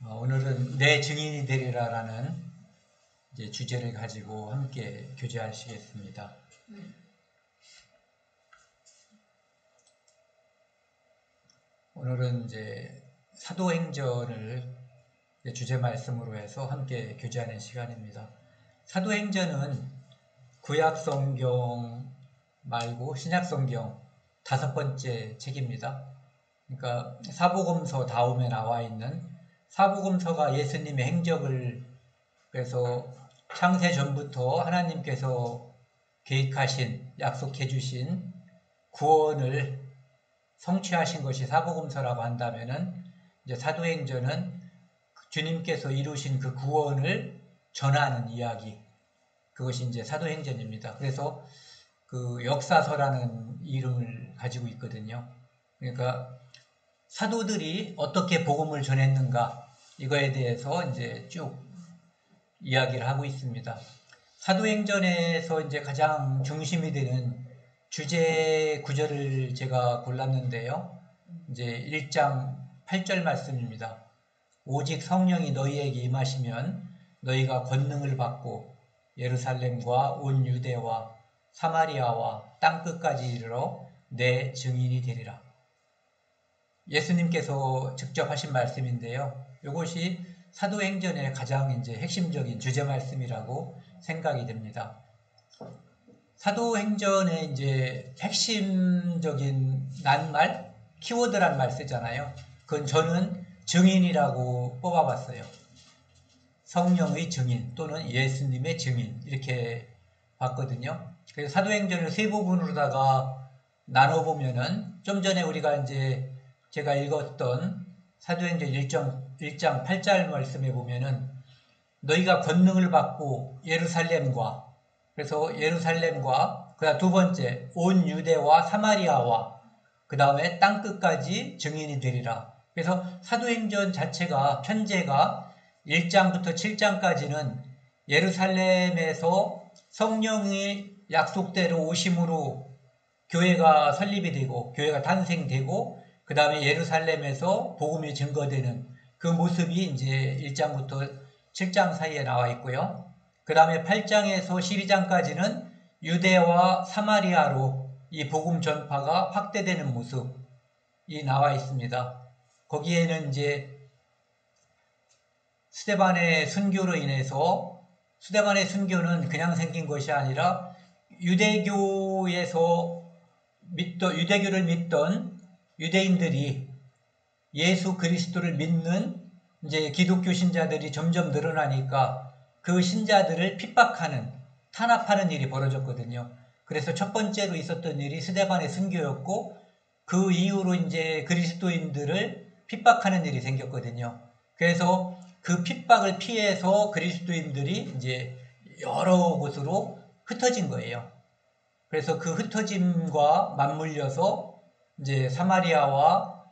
오늘은 내 증인이 되리라라는 이제 주제를 가지고 함께 교제하시겠습니다. 오늘은 이제 사도행전을 주제 말씀으로 해서 함께 교제하는 시간입니다. 사도행전은 구약 성경 말고 신약 성경 5번째 책입니다. 그러니까 사복음서 다음에 나와 있는 사복음서가 예수님의 행적을, 그래서 창세 전부터 하나님께서 계획하신, 약속해 주신 구원을 성취하신 것이 사복음서라고 한다면은, 이제 사도행전은 주님께서 이루신 그 구원을 전하는 이야기, 그것이 이제 사도행전입니다. 그래서 그 역사서라는 이름을 가지고 있거든요. 그러니까 사도들이 어떻게 복음을 전했는가, 이거에 대해서 이제 쭉 이야기를 하고 있습니다. 사도행전에서 이제 가장 중심이 되는 주제 구절을 제가 골랐는데요. 이제 1장 8절 말씀입니다. 오직 성령이 너희에게 임하시면 너희가 권능을 받고 예루살렘과 온 유대와 사마리아와 땅끝까지 이르러 내 증인이 되리라. 예수님께서 직접 하신 말씀인데요. 이것이 사도행전의 가장 이제 핵심적인 주제 말씀이라고 생각이 됩니다. 사도행전의 이제 핵심적인 낱말, 키워드란 말 쓰잖아요. 그건 저는 증인이라고 뽑아봤어요. 성령의 증인 또는 예수님의 증인, 이렇게 봤거든요. 그래서 사도행전을 세 부분으로다가 나눠보면은, 좀 전에 우리가 이제 제가 읽었던 사도행전 1장 8절 말씀에 보면은 너희가 권능을 받고 예루살렘과, 그래서 예루살렘과 그다음 두 번째 온 유대와 사마리아와 그 다음에 땅끝까지 증인이 되리라. 그래서 사도행전 자체가 편제가 1장부터 7장까지는 예루살렘에서 성령이 약속대로 오심으로 교회가 설립이 되고 교회가 탄생되고, 그 다음에 예루살렘에서 복음이 증거되는 그 모습이 이제 1장부터 7장 사이에 나와 있고요. 그 다음에 8장에서 12장까지는 유대와 사마리아로 이 복음 전파가 확대되는 모습이 나와 있습니다. 거기에는 이제 스데반의 순교로 인해서, 스데반의 순교는 그냥 생긴 것이 아니라 유대교를 믿던 유대인들이 예수 그리스도를 믿는 이제 기독교 신자들이 점점 늘어나니까 그 신자들을 핍박하는, 탄압하는 일이 벌어졌거든요. 그래서 첫 번째로 있었던 일이 스데반의 순교였고, 그 이후로 이제 그리스도인들을 핍박하는 일이 생겼거든요. 그래서 그 핍박을 피해서 그리스도인들이 이제 여러 곳으로 흩어진 거예요. 그래서 그 흩어짐과 맞물려서 이제 사마리아와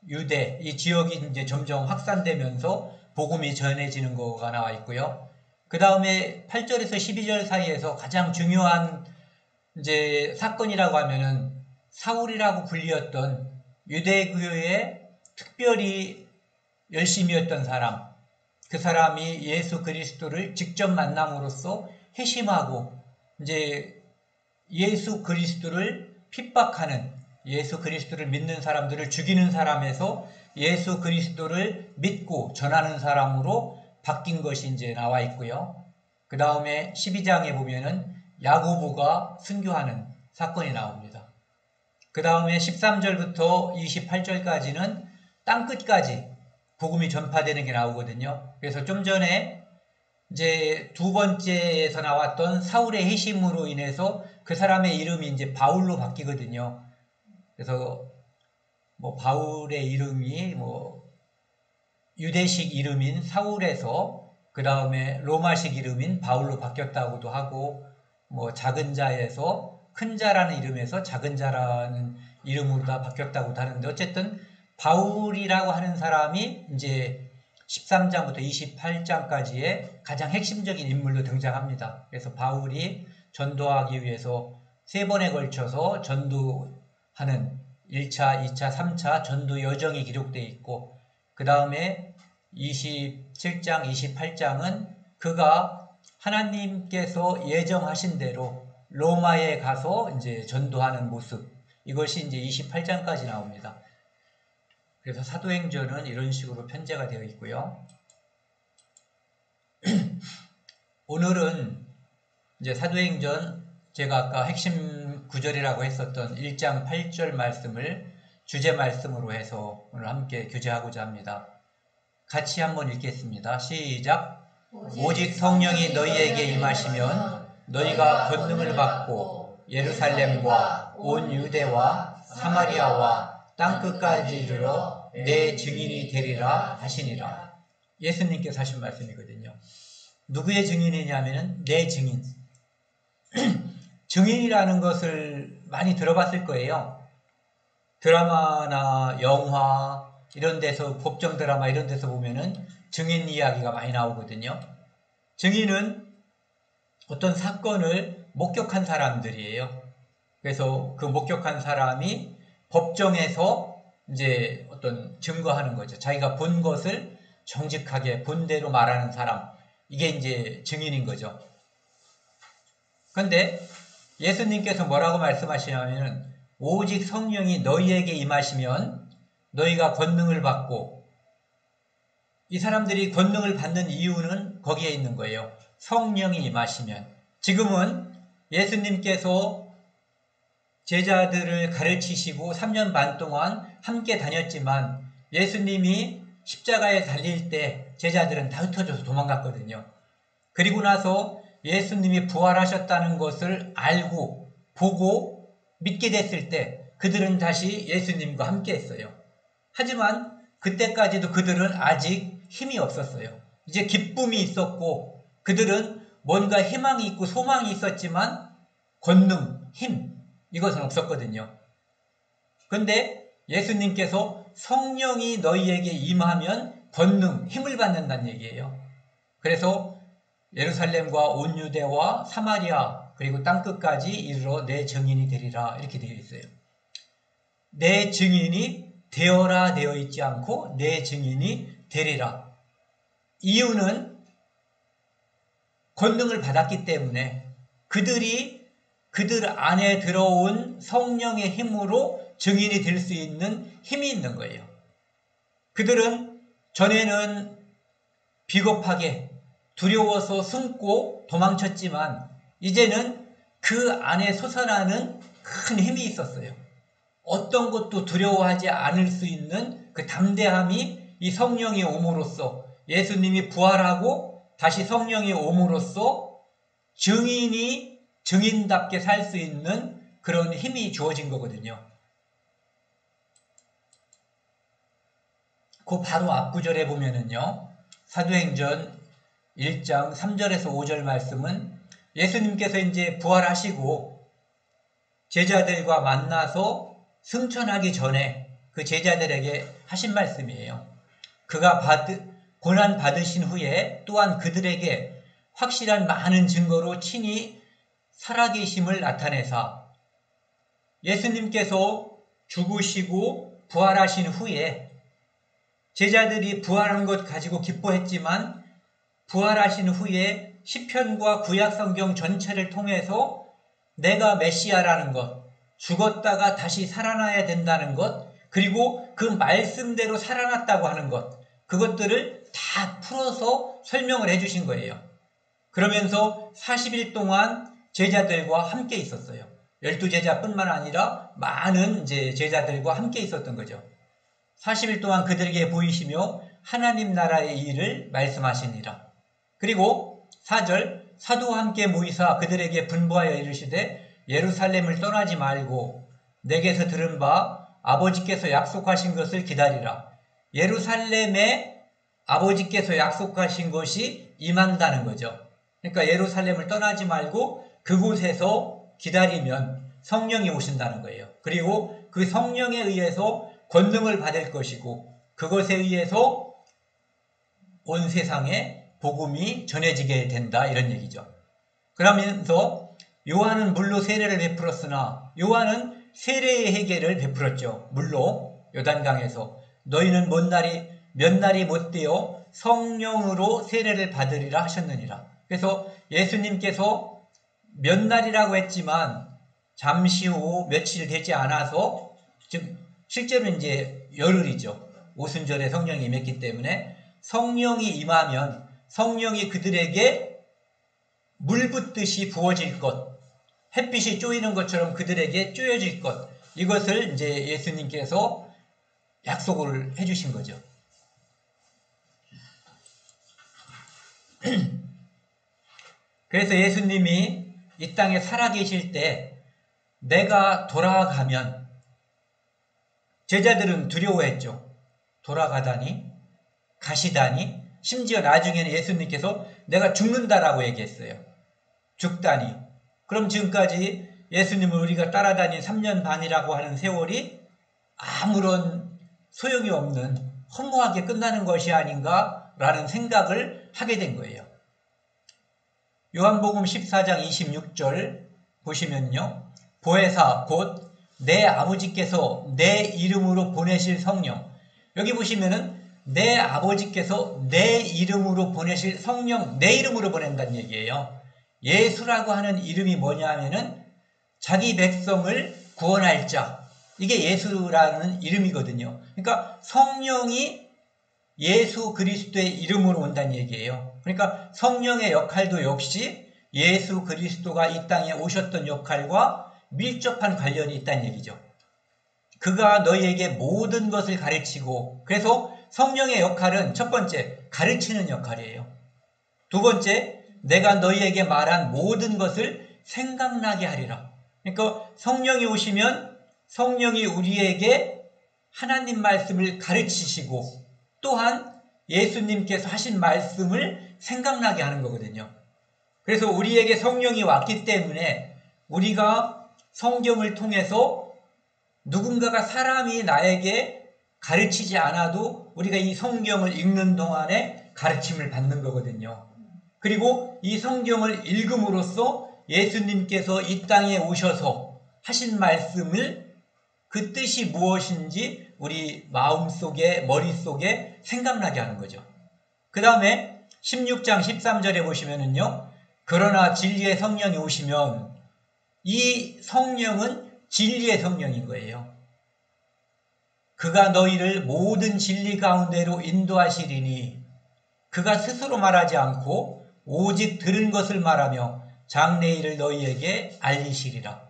유대, 이 지역이 이제 점점 확산되면서 복음이 전해지는 거가 나와 있고요. 그 다음에 8절에서 12절 사이에서 가장 중요한 이제 사건이라고 하면은 사울이라고 불리었던 유대교에 특별히 열심히 했던 사람, 그 사람이 예수 그리스도를 직접 만남으로써 회심하고 이제 예수 그리스도를 핍박하는, 예수 그리스도를 믿는 사람들을 죽이는 사람에서 예수 그리스도를 믿고 전하는 사람으로 바뀐 것이 이제 나와 있고요. 그 다음에 12장에 보면은 야고보가 순교하는 사건이 나옵니다. 그 다음에 13절부터 28절까지는 땅끝까지 복음이 전파되는 게 나오거든요. 그래서 좀 전에 이제 두 번째에서 나왔던 사울의 회심으로 인해서 그 사람의 이름이 이제 바울로 바뀌거든요. 그래서 뭐 바울의 이름이 뭐 유대식 이름인 사울에서 그 다음에 로마식 이름인 바울로 바뀌었다고도 하고, 뭐 작은 자에서 큰 자라는 이름에서 작은 자라는 이름으로 다 바뀌었다고도 하는데, 어쨌든 바울이라고 하는 사람이 이제 13장부터 28장까지의 가장 핵심적인 인물로 등장합니다. 그래서 바울이 전도하기 위해서 3번에 걸쳐서 전도하는 1차, 2차, 3차 전도 여정이 기록되어 있고, 그 다음에 27장, 28장은 그가 하나님께서 예정하신 대로 로마에 가서 이제 전도하는 모습, 이것이 이제 28장까지 나옵니다. 그래서 사도행전은 이런 식으로 편제가 되어 있고요. 오늘은 이제 사도행전, 제가 아까 핵심 구절이라고 했었던 1장 8절 말씀을 주제 말씀으로 해서 오늘 함께 교제하고자 합니다. 같이 한번 읽겠습니다. 시작. 오직 성령이 너희에게 임하시면 너희가 권능을 받고 예루살렘과 온 유대와 사마리아와 땅끝까지 이르러 내 증인이 되리라 하시니라. 예수님께서 하신 말씀이거든요. 누구의 증인이냐면 내 증인. 증인이라는 것을 많이 들어봤을 거예요. 드라마나 영화 이런 데서, 법정 드라마 이런 데서 보면은 증인 이야기가 많이 나오거든요. 증인은 어떤 사건을 목격한 사람들이에요. 그래서 그 목격한 사람이 법정에서 이제 어떤 증거하는 거죠. 자기가 본 것을 정직하게 본 대로 말하는 사람, 이게 이제 증인인 거죠. 그런데 예수님께서 뭐라고 말씀하시냐면 오직 성령이 너희에게 임하시면 너희가 권능을 받고, 이 사람들이 권능을 받는 이유는 거기에 있는 거예요. 성령이 임하시면. 지금은 예수님께서 제자들을 가르치시고 3년 반 동안 함께 다녔지만 예수님이 십자가에 달릴 때 제자들은 다 흩어져서 도망갔거든요. 그리고 나서 예수님이 부활하셨다는 것을 알고 보고 믿게 됐을 때 그들은 다시 예수님과 함께 했어요. 하지만 그때까지도 그들은 아직 힘이 없었어요. 이제 기쁨이 있었고 그들은 뭔가 희망이 있고 소망이 있었지만 권능, 힘, 이것은 없었거든요. 그런데 예수님께서 성령이 너희에게 임하면 권능, 힘을 받는다는 얘기예요. 그래서 예루살렘과 온 유대와 사마리아 그리고 땅끝까지 이르러 내 증인이 되리라, 이렇게 되어 있어요. 내 증인이 되어라 되어 있지 않고 내 증인이 되리라. 이유는 권능을 받았기 때문에 그들 안에 들어온 성령의 힘으로 증인이 될 수 있는 힘이 있는 거예요. 그들은 전에는 비겁하게 두려워서 숨고 도망쳤지만 이제는 그 안에 솟아나는 큰 힘이 있었어요. 어떤 것도 두려워하지 않을 수 있는 그 담대함이 이 성령이 옴으로써, 예수님이 부활하고 다시 성령이 옴으로써 증인답게 살 수 있는 그런 힘이 주어진 거거든요. 그 바로 앞구절에 보면은요, 사도행전 1장 3절에서 5절 말씀은 예수님께서 이제 부활하시고 제자들과 만나서 승천하기 전에 그 제자들에게 하신 말씀이에요. 그가 고난 받으신 후에 또한 그들에게 확실한 많은 증거로 친히 살아계심을 나타내사, 예수님께서 죽으시고 부활하신 후에 제자들이 부활한 것 가지고 기뻐했지만 부활하신 후에 시편과 구약성경 전체를 통해서 내가 메시아라는 것, 죽었다가 다시 살아나야 된다는 것, 그리고 그 말씀대로 살아났다고 하는 것, 그것들을 다 풀어서 설명을 해주신 거예요. 그러면서 40일 동안 제자들과 함께 있었어요. 12제자뿐만 아니라 많은 제자들과 함께 있었던 거죠. 40일 동안 그들에게 보이시며 하나님 나라의 일을 말씀하시니라. 그리고 4절, 사도와 함께 모이사 그들에게 분부하여 이르시되 예루살렘을 떠나지 말고 내게서 들은 바 아버지께서 약속하신 것을 기다리라. 예루살렘에 아버지께서 약속하신 것이 임한다는 거죠. 그러니까 예루살렘을 떠나지 말고 그곳에서 기다리면 성령이 오신다는 거예요. 그리고 그 성령에 의해서 권능을 받을 것이고 그것에 의해서 온 세상에 복음이 전해지게 된다, 이런 얘기죠. 그러면서 요한은 물로 세례를 베풀었으나, 요한은 세례의 해계를 베풀었죠. 물로 요단강에서. 너희는 몇 날이 못되어 성령으로 세례를 받으리라 하셨느니라. 그래서 예수님께서 몇 날이라고 했지만 잠시 후 며칠 되지 않아서, 즉 실제로 이제 열흘이죠. 오순절에 성령이 임했기 때문에 성령이 임하면 성령이 그들에게 물 붓듯이 부어질 것, 햇빛이 쪼이는 것처럼 그들에게 쪼여질 것, 이것을 이제 예수님께서 약속을 해주신 거죠. 그래서 예수님이 이 땅에 살아계실 때 내가 돌아가면, 제자들은 두려워했죠. 돌아가다니, 가시다니, 심지어 나중에는 예수님께서 내가 죽는다라고 얘기했어요. 죽다니. 그럼 지금까지 예수님을 우리가 따라다닌 3년 반이라고 하는 세월이 아무런 소용이 없는 허무하게 끝나는 것이 아닌가라는 생각을 하게 된 거예요. 요한복음 14장 26절 보시면요. 보혜사 곧 내 아버지께서 내 이름으로 보내실 성령. 여기 보시면은 내 아버지께서 내 이름으로 보내실 성령, 내 이름으로 보낸다는 얘기예요. 예수라고 하는 이름이 뭐냐 하면은 자기 백성을 구원할 자. 이게 예수라는 이름이거든요. 그러니까 성령이 예수 그리스도의 이름으로 온다는 얘기예요. 그러니까 성령의 역할도 역시 예수 그리스도가 이 땅에 오셨던 역할과 밀접한 관련이 있다는 얘기죠. 그가 너희에게 모든 것을 가르치고, 그래서 성령의 역할은 첫 번째, 가르치는 역할이에요. 두 번째, 내가 너희에게 말한 모든 것을 생각나게 하리라. 그러니까 성령이 오시면 성령이 우리에게 하나님 말씀을 가르치시고 또한 예수님께서 하신 말씀을 생각나게 하는 거거든요. 그래서 우리에게 성령이 왔기 때문에 우리가 성경을 통해서 누군가가 사람이 나에게 가르치지 않아도 우리가 이 성경을 읽는 동안에 가르침을 받는 거거든요. 그리고 이 성경을 읽음으로써 예수님께서 이 땅에 오셔서 하신 말씀을, 그 뜻이 무엇인지 우리 마음속에, 머릿속에 생각나게 하는 거죠. 그 다음에 16장 13절에 보시면은요. 그러나 진리의 성령이 오시면, 이 성령은 진리의 성령인 거예요. 그가 너희를 모든 진리 가운데로 인도하시리니 그가 스스로 말하지 않고 오직 들은 것을 말하며 장래일을 너희에게 알리시리라.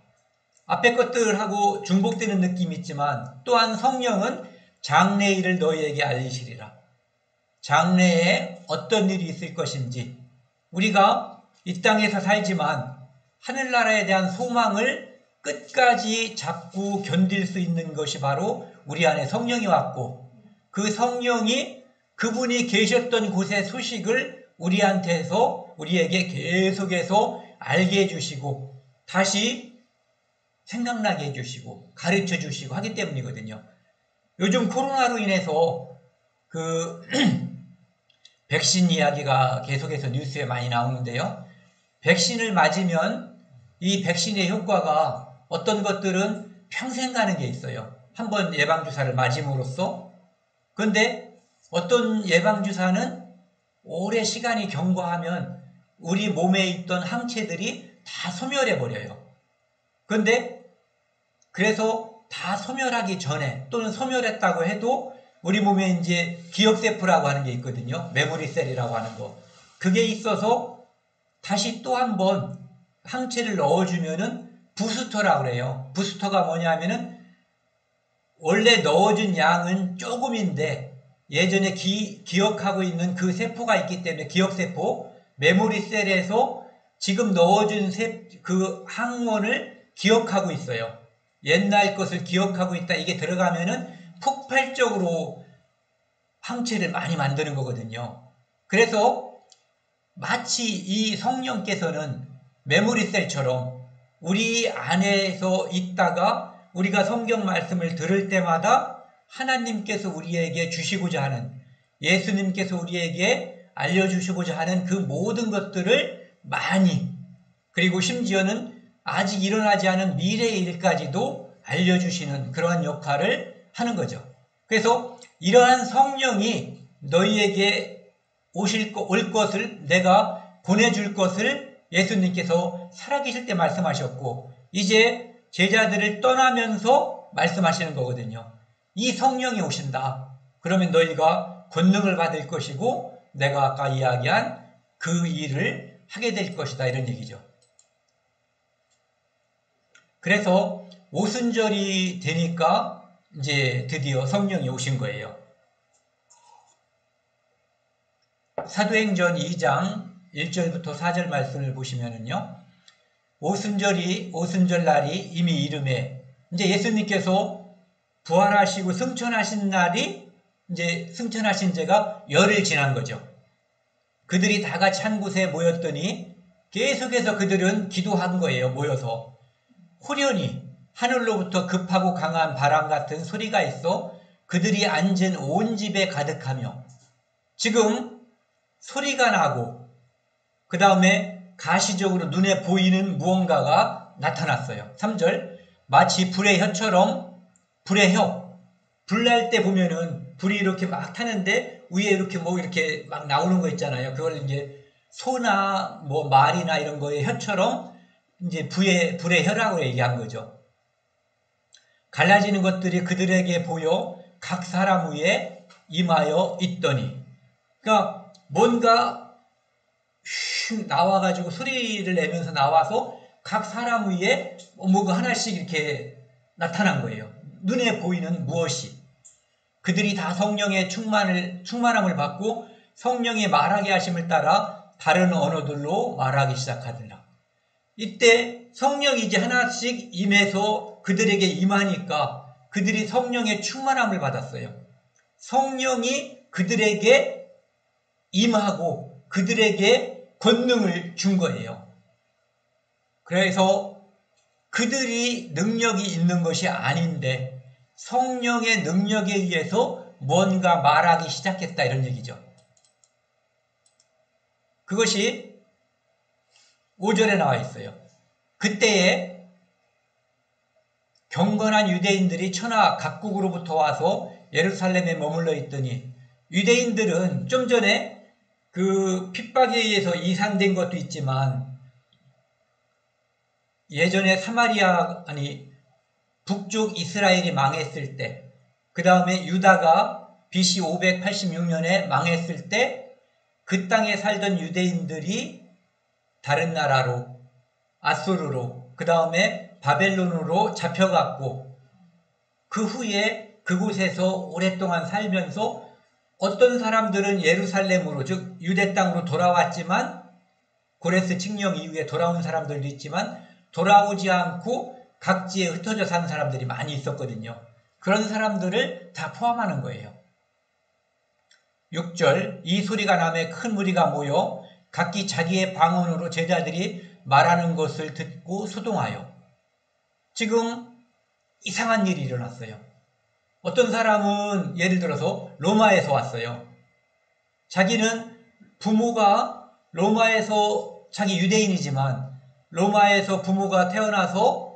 앞에 것들하고 중복되는 느낌이 있지만 또한 성령은 장래일을 너희에게 알리시리라. 장래에 어떤 일이 있을 것인지, 우리가 이 땅에서 살지만 하늘나라에 대한 소망을 끝까지 잡고 견딜 수 있는 것이 바로 우리 안에 성령이 왔고, 그 성령이 그분이 계셨던 곳의 소식을 우리한테서, 우리에게 계속해서 알게 해주시고 다시 생각나게 해주시고 가르쳐 주시고 하기 때문이거든요. 요즘 코로나로 인해서 백신 이야기가 계속해서 뉴스에 많이 나오는데요. 백신을 맞으면 이 백신의 효과가, 어떤 것들은 평생 가는 게 있어요. 한번 예방주사를 맞음으로써. 그런데 어떤 예방주사는 오래 시간이 경과하면 우리 몸에 있던 항체들이 다 소멸해버려요. 그런데 그래서 다 소멸하기 전에, 또는 소멸했다고 해도 우리 몸에 이제 기억세포라고 하는 게 있거든요. 메모리셀이라고 하는 거. 그게 있어서 다시 또 한 번 항체를 넣어주면은 부스터라고 그래요. 부스터가 뭐냐면은 원래 넣어준 양은 조금인데 예전에 기억하고 있는 그 세포가 있기 때문에, 기억세포, 메모리셀에서 지금 넣어준 그 항원을 기억하고 있어요. 옛날 것을 기억하고 있다. 이게 들어가면은 폭발적으로 항체를 많이 만드는 거거든요. 그래서 마치 이 성령께서는 메모리셀처럼 우리 안에서 있다가 우리가 성경 말씀을 들을 때마다 하나님께서 우리에게 주시고자 하는, 예수님께서 우리에게 알려주시고자 하는 그 모든 것들을 많이, 그리고 심지어는 아직 일어나지 않은 미래의 일까지도 알려주시는 그러한 역할을 하는 거죠. 그래서 이러한 성령이 너희에게 올 것을 내가 보내줄 것을 예수님께서 살아계실 때 말씀하셨고 이제 제자들을 떠나면서 말씀하시는 거거든요. 이 성령이 오신다. 그러면 너희가 권능을 받을 것이고 내가 아까 이야기한 그 일을 하게 될 것이다 이런 얘기죠. 그래서 오순절이 되니까 이제 드디어 성령이 오신 거예요. 사도행전 2장 1절부터 4절 말씀을 보시면은요. 오순절 날이 이미 이름에 이제 예수님께서 부활하시고 승천하신 날이 이제 승천하신 지가 열흘 지난 거죠. 그들이 다 같이 한 곳에 모였더니 계속해서 그들은 기도한 거예요. 모여서 호련히 하늘로부터 급하고 강한 바람 같은 소리가 있어 그들이 앉은 온 집에 가득하며 지금 소리가 나고 그 다음에 가시적으로 눈에 보이는 무언가가 나타났어요. 3절 마치 불의 혀처럼 불의 혀 불 날 때 보면은 불이 이렇게 막 타는데 위에 이렇게 뭐 이렇게 막 나오는 거 있잖아요. 그걸 이제 소나 뭐 말이나 이런 거의 혀처럼 이제 불의 혀라고 얘기한 거죠. 갈라지는 것들이 그들에게 보여 각 사람 위에 임하여 있더니 그러니까 뭔가 휙 나와가지고 소리를 내면서 나와서 각 사람 위에 뭐가 하나씩 이렇게 나타난 거예요. 눈에 보이는 무엇이 그들이 다 성령의 충만함을 받고 성령이 말하게 하심을 따라 다른 언어들로 말하기 시작하더라. 이때 성령이 이제 하나씩 임해서 그들에게 임하니까 그들이 성령의 충만함을 받았어요. 성령이 그들에게 임하고 그들에게 권능을 준 거예요. 그래서 그들이 능력이 있는 것이 아닌데 성령의 능력에 의해서 뭔가 말하기 시작했다 이런 얘기죠. 그것이 5절에 나와 있어요. 그때에 경건한 유대인들이 천하 각국으로부터 와서 예루살렘에 머물러 있더니 유대인들은 좀 전에 그 핍박에 의해서 이산된 것도 있지만 예전에 북쪽 이스라엘이 망했을 때 그 다음에 유다가 BC 586년에 망했을 때 그 땅에 살던 유대인들이 다른 나라로 아수르로 그 다음에 바벨론으로 잡혀갔고 그 후에 그곳에서 오랫동안 살면서 어떤 사람들은 예루살렘으로 즉 유대 땅으로 돌아왔지만 고레스 칙령 이후에 돌아온 사람들도 있지만 돌아오지 않고 각지에 흩어져 사는 사람들이 많이 있었거든요. 그런 사람들을 다 포함하는 거예요. 6절 이 소리가 나매 큰 무리가 모여 각기 자기의 방언으로 제자들이 말하는 것을 듣고 소동하여 지금 이상한 일이 일어났어요. 어떤 사람은 예를 들어서 로마에서 왔어요. 자기는 부모가 로마에서 자기 유대인이지만 로마에서 부모가 태어나서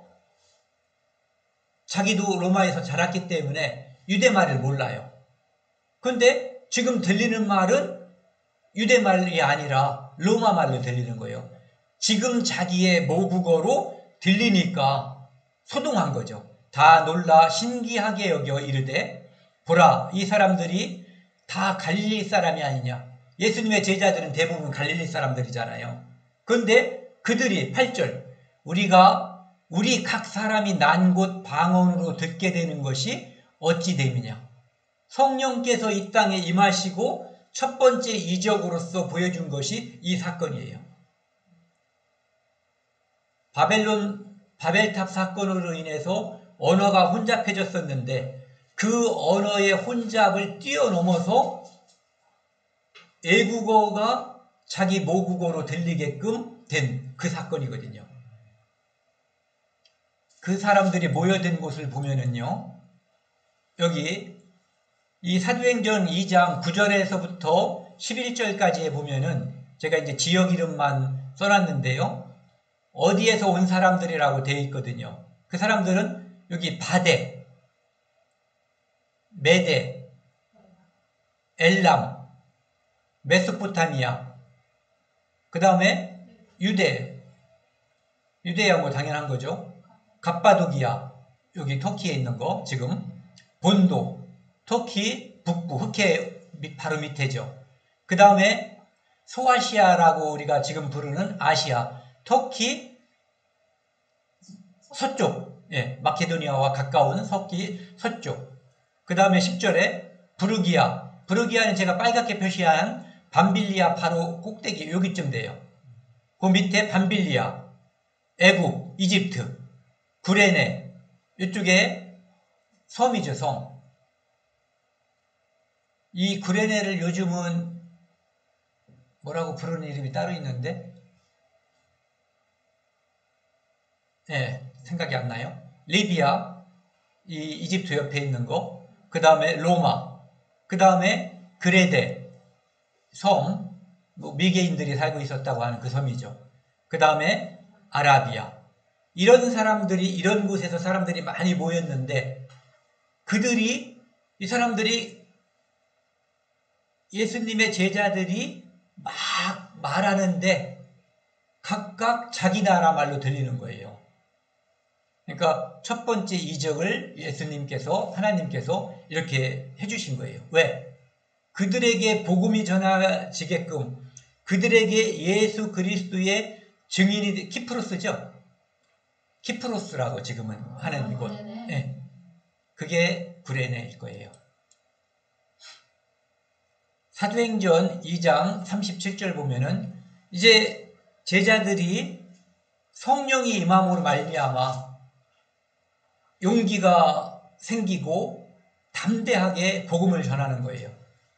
자기도 로마에서 자랐기 때문에 유대말을 몰라요. 그런데 지금 들리는 말은 유대말이 아니라 로마말로 들리는 거예요. 지금 자기의 모국어로 들리니까 소동한 거죠. 다 놀라 신기하게 여겨 이르되 보라 이 사람들이 다 갈릴리 사람이 아니냐. 예수님의 제자들은 대부분 갈릴리 사람들이잖아요. 그런데 그들이 8절 우리 각 사람이 난 곳 방언으로 듣게 되는 것이 어찌 됨이냐. 성령께서 이 땅에 임하시고 첫 번째 이적으로서 보여준 것이 이 사건이에요. 바벨탑 사건으로 인해서 언어가 혼잡해졌었는데 그 언어의 혼잡을 뛰어넘어서 애국어가 자기 모국어로 들리게끔 된 그 사건이거든요. 그 사람들이 모여든 곳을 보면은요. 여기 이 사도행전 2장 9절에서부터 11절까지에 보면은 제가 이제 지역 이름만 써놨는데요. 어디에서 온 사람들이라고 되어 있거든요. 그 사람들은 여기 바데, 메데, 엘람, 메소포타미아, 그 다음에 유대야 뭐 당연한 거죠. 갑바도기아, 여기 터키에 있는 거 지금 본도, 터키 북부 흑해 바로 밑에죠. 그 다음에 소아시아라고 우리가 지금 부르는 아시아, 터키 서쪽, 예, 마케도니아와 가까운 터키 서쪽. 그 다음에 10절에 부르기아는 제가 빨갛게 표시한 밤빌리아 바로 꼭대기 여기쯤 돼요. 그 밑에 밤빌리아, 애국, 이집트, 구레네, 이쪽에 섬이죠, 섬. 이 구레네를 요즘은 뭐라고 부르는 이름이 따로 있는데, 예, 생각이 안 나요. 리비아, 이 이집트 옆에 있는 거, 그 다음에 로마, 그 다음에 그레데, 섬, 뭐 미개인들이 살고 있었다고 하는 그 섬이죠. 그 다음에 아라비아. 이런 곳에서 사람들이 많이 모였는데, 이 사람들이 예수님의 제자들이 막 말하는데 각각 자기 나라 말로 들리는 거예요. 그러니까 첫 번째 이적을 하나님께서 이렇게 해주신 거예요. 왜? 그들에게 복음이 전해지게끔, 그들에게 예수 그리스도의 증인이, 키프로스죠? 키프로스라고 지금은 하는 곳. 네. 그게 구레네일 거예요. 사도행전 2장 37절 보면은 이제 제자들이 성령이 임함으로 말미암아 용기가 생기고 담대하게 복음을 전하는 거예요.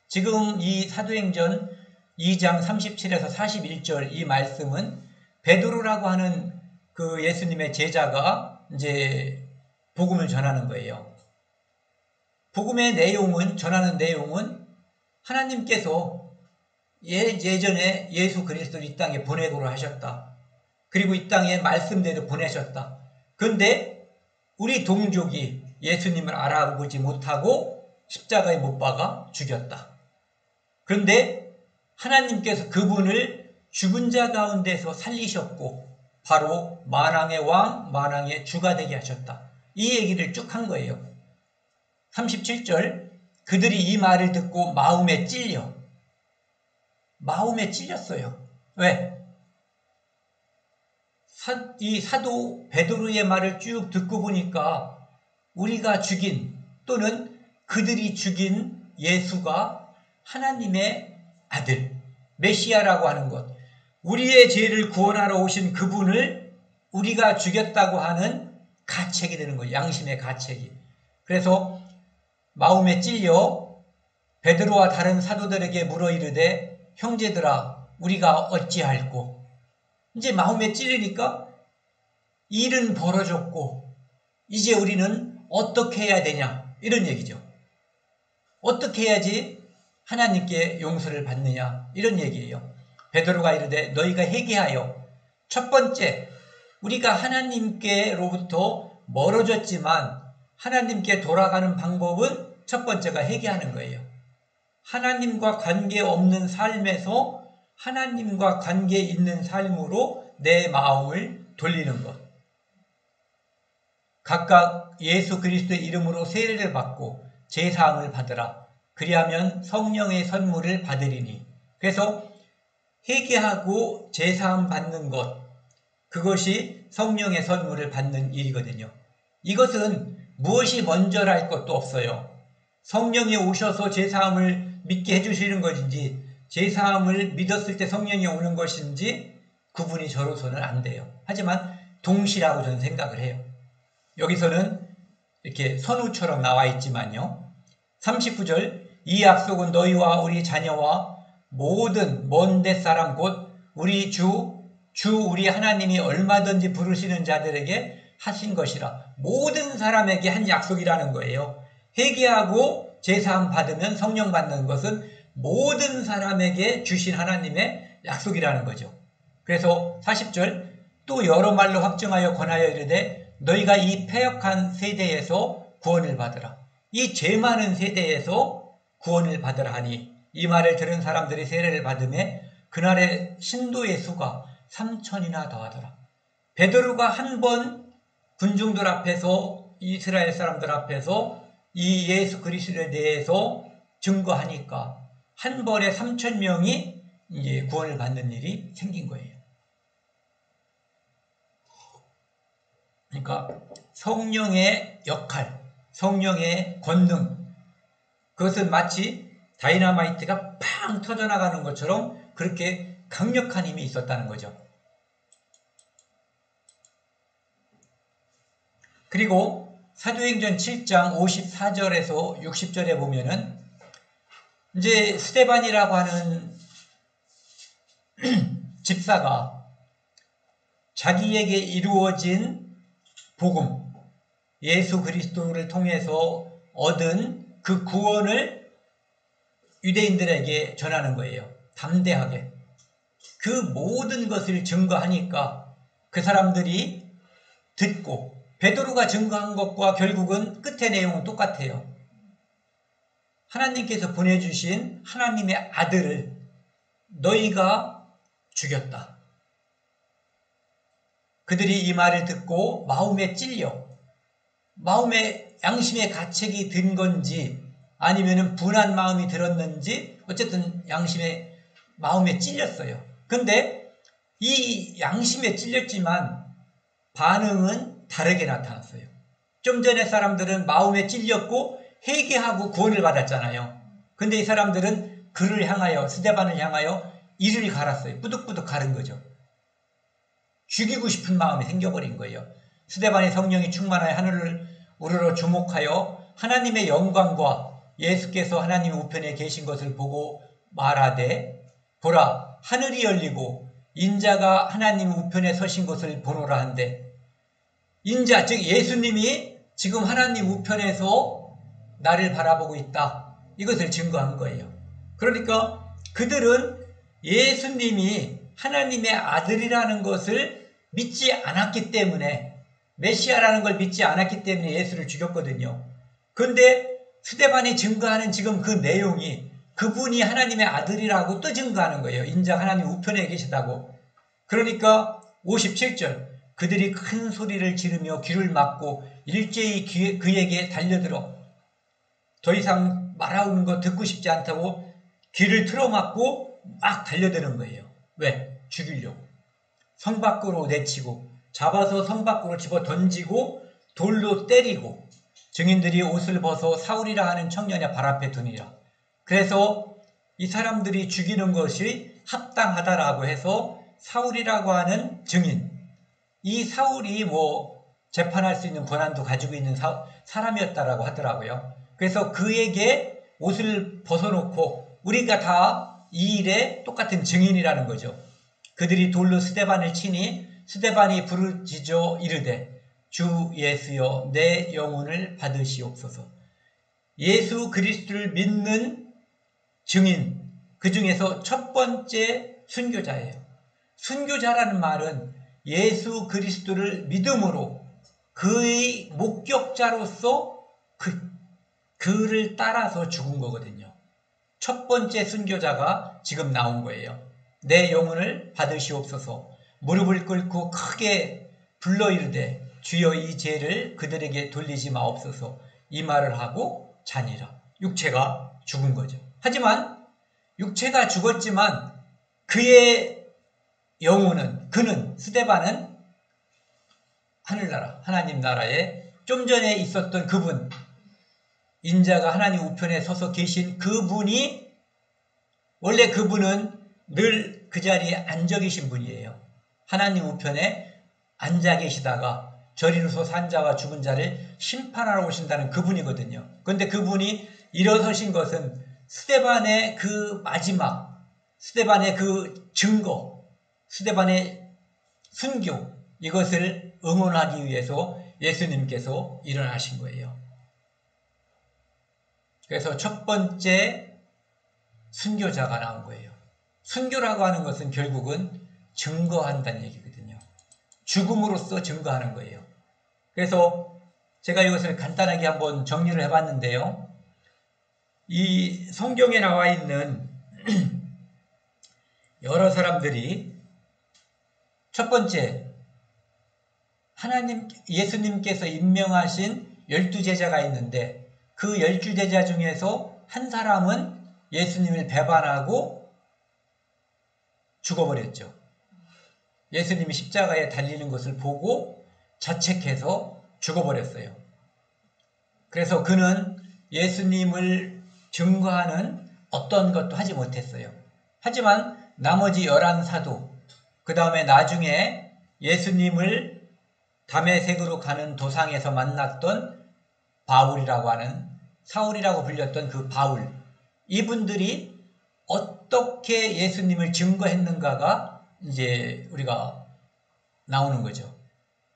지금 이 사도행전 2장 37에서 41절 이 말씀은 베드로라고 하는 그 예수님의 제자가 이제 복음을 전하는 거예요. 복음의 전하는 내용은 하나님께서 예전에 예수 그리스도를 이 땅에 보내고를 하셨다. 그리고 이 땅에 말씀대로 보내셨다. 그런데 우리 동족이 예수님을 알아보지 못하고 십자가에 못 박아 죽였다. 그런데 하나님께서 그분을 죽은 자 가운데서 살리셨고 바로 만왕의 왕, 만왕의 주가 되게 하셨다. 이 얘기를 쭉 한 거예요. 37절, 그들이 이 말을 듣고 마음에 찔렸어요. 왜? 이 사도 베드로의 말을 쭉 듣고 보니까 우리가 죽인 또는 그들이 죽인 예수가 하나님의 아들, 메시아라고 하는 것, 우리의 죄를 구원하러 오신 그분을 우리가 죽였다고 하는 가책이 되는 거예요. 양심의 가책이. 그래서 마음에 찔려 베드로와 다른 사도들에게 물어 이르되 형제들아 우리가 어찌할꼬. 이제 마음에 찔리니까 일은 벌어졌고 이제 우리는 어떻게 해야 되냐 이런 얘기죠. 어떻게 해야지 하나님께 용서를 받느냐 이런 얘기예요. 베드로가 이르되 너희가 회개하여 첫 번째 우리가 하나님께로부터 멀어졌지만 하나님께 돌아가는 방법은 첫 번째가 회개하는 거예요. 하나님과 관계없는 삶에서 하나님과 관계 있는 삶으로 내 마음을 돌리는 것. 각각 예수 그리스도의 이름으로 세례를 받고 제사함을 받으라. 그리하면 성령의 선물을 받으리니. 그래서 회개하고 제사함 받는 것, 그것이 성령의 선물을 받는 일이거든요. 이것은 무엇이 먼저랄 것도 없어요. 성령이 오셔서 제사함을 믿게 해주시는 것인지 제사함을 믿었을 때 성령이 오는 것인지 구분이 저로서는 안 돼요. 하지만 동시라고 저는 생각을 해요. 여기서는 이렇게 선우처럼 나와 있지만요. 39절 이 약속은 너희와 우리 자녀와 모든 먼 데 사람 곧 우리 주 우리 하나님이 얼마든지 부르시는 자들에게 하신 것이라. 모든 사람에게 한 약속이라는 거예요. 회개하고 제사함 받으면 성령 받는 것은 모든 사람에게 주신 하나님의 약속이라는 거죠. 그래서 40절 또 여러 말로 확증하여 권하여 이르되 너희가 이 패역한 세대에서 구원을 받으라. 이 죄 많은 세대에서 구원을 받으라 하니 이 말을 들은 사람들이 세례를 받음에 그날의 신도의 수가 3,000이나 더하더라. 베드로가 한 번 군중들 앞에서, 이스라엘 사람들 앞에서 이 예수 그리스도에 대해서 증거하니까 한 번에 3,000명이 이제 구원을 받는 일이 생긴 거예요. 그러니까 성령의 역할, 성령의 권능, 그것은 마치 다이너마이트가 팡 터져나가는 것처럼 그렇게 강력한 힘이 있었다는 거죠. 그리고 사도행전 7장 54절에서 60절에 보면은 이제 스데반이라고 하는 집사가 자기에게 이루어진 복음, 예수 그리스도를 통해서 얻은 그 구원을 유대인들에게 전하는 거예요. 담대하게. 그 모든 것을 증거하니까 그 사람들이 듣고, 베드로가 증거한 것과 결국은 끝의 내용은 똑같아요. 하나님께서 보내주신 하나님의 아들을 너희가 죽였다. 그들이 이 말을 듣고 마음에 찔려, 마음에 양심의 가책이 든 건지 아니면 분한 마음이 들었는지 어쨌든 양심의 마음에 찔렸어요. 근데 이 양심에 찔렸지만 반응은 다르게 나타났어요. 좀 전에 사람들은 마음에 찔렸고 회개하고 구원을 받았잖아요. 근데 이 사람들은 그를 향하여, 스데반을 향하여 이를 갈았어요. 뿌득뿌득 가른 거죠. 죽이고 싶은 마음이 생겨버린 거예요. 스데반이 성령이 충만하여 하늘을 우러러 주목하여 하나님의 영광과 예수께서 하나님 우편에 계신 것을 보고 말하되, 보라, 하늘이 열리고 인자가 하나님 우편에 서신 것을 보노라 한데, 인자, 즉 예수님이 지금 하나님 우편에서 나를 바라보고 있다. 이것을 증거한 거예요. 그러니까 그들은 예수님이 하나님의 아들이라는 것을 믿지 않았기 때문에, 메시아라는 걸 믿지 않았기 때문에 예수를 죽였거든요. 그런데 스데반이 증거하는 지금 그 내용이 그분이 하나님의 아들이라고 또 증거하는 거예요. 인자 하나님 우편에 계시다고. 그러니까 57절, 그들이 큰 소리를 지르며 귀를 막고 일제히 그에게 달려들어 더 이상 말하는 거 듣고 싶지 않다고 귀를 틀어막고 막 달려드는 거예요. 왜? 죽이려고. 성 밖으로 내치고 잡아서 성 밖으로 집어 던지고 돌로 때리고 증인들이 옷을 벗어 사울이라 하는 청년의 발 앞에 두니라. 그래서 이 사람들이 죽이는 것이 합당하다라고 해서 사울이라고 하는 증인, 이 사울이 재판할 수 있는 권한도 가지고 있는 사람이었다라고 하더라고요. 그래서 그에게 옷을 벗어놓고 우리가 다 이 일에 똑같은 증인이라는 거죠. 그들이 돌로 스데반을 치니 스데반이 부르짖어 이르되, 주 예수여 내 영혼을 받으시옵소서. 예수 그리스도를 믿는 증인, 그 중에서 첫 번째 순교자예요. 순교자라는 말은 예수 그리스도를 믿음으로 그의 목격자로서 그를 따라서 죽은 거거든요. 첫 번째 순교자가 지금 나온 거예요. 내 영혼을 받으시옵소서. 무릎을 꿇고 크게 불러 이르되, 주여 이 죄를 그들에게 돌리지 마옵소서. 이 말을 하고 자니라. 육체가 죽은 거죠. 하지만 육체가 죽었지만 그의 영혼은, 그는, 스데반은 하늘나라, 하나님 나라에 좀 전에 있었던 그분, 인자가 하나님 우편에 서서 계신 그분이, 원래 그분은 늘 그 자리에 앉아 계신 분이에요. 하나님 우편에 앉아 계시다가 저리로서 산 자와 죽은 자를 심판하러 오신다는 그분이거든요. 그런데 그분이 일어서신 것은 스데반의 그 마지막, 스데반의 그 증거, 스데반의 순교, 이것을 응원하기 위해서 예수님께서 일어나신 거예요. 그래서 첫 번째 순교자가 나온 거예요. 순교라고 하는 것은 결국은 증거한다는 얘기거든요. 죽음으로써 증거하는 거예요. 그래서 제가 이것을 간단하게 한번 정리를 해봤는데요. 이 성경에 나와 있는 여러 사람들이 첫 번째, 예수님께서 임명하신 12제자가 있는데 그 12제자 중에서 한 사람은 예수님을 배반하고 죽어버렸죠. 예수님이 십자가에 달리는 것을 보고 자책해서 죽어버렸어요. 그래서 그는 예수님을 증거하는 어떤 것도 하지 못했어요. 하지만 나머지 11사도, 그 다음에 나중에 예수님을 다메섹으로 가는 도상에서 만났던 바울이라고 하는, 사울이라고 불렸던 그 바울, 이분들이 어떻게 예수님을 증거했는가가 이제 우리가 나오는 거죠.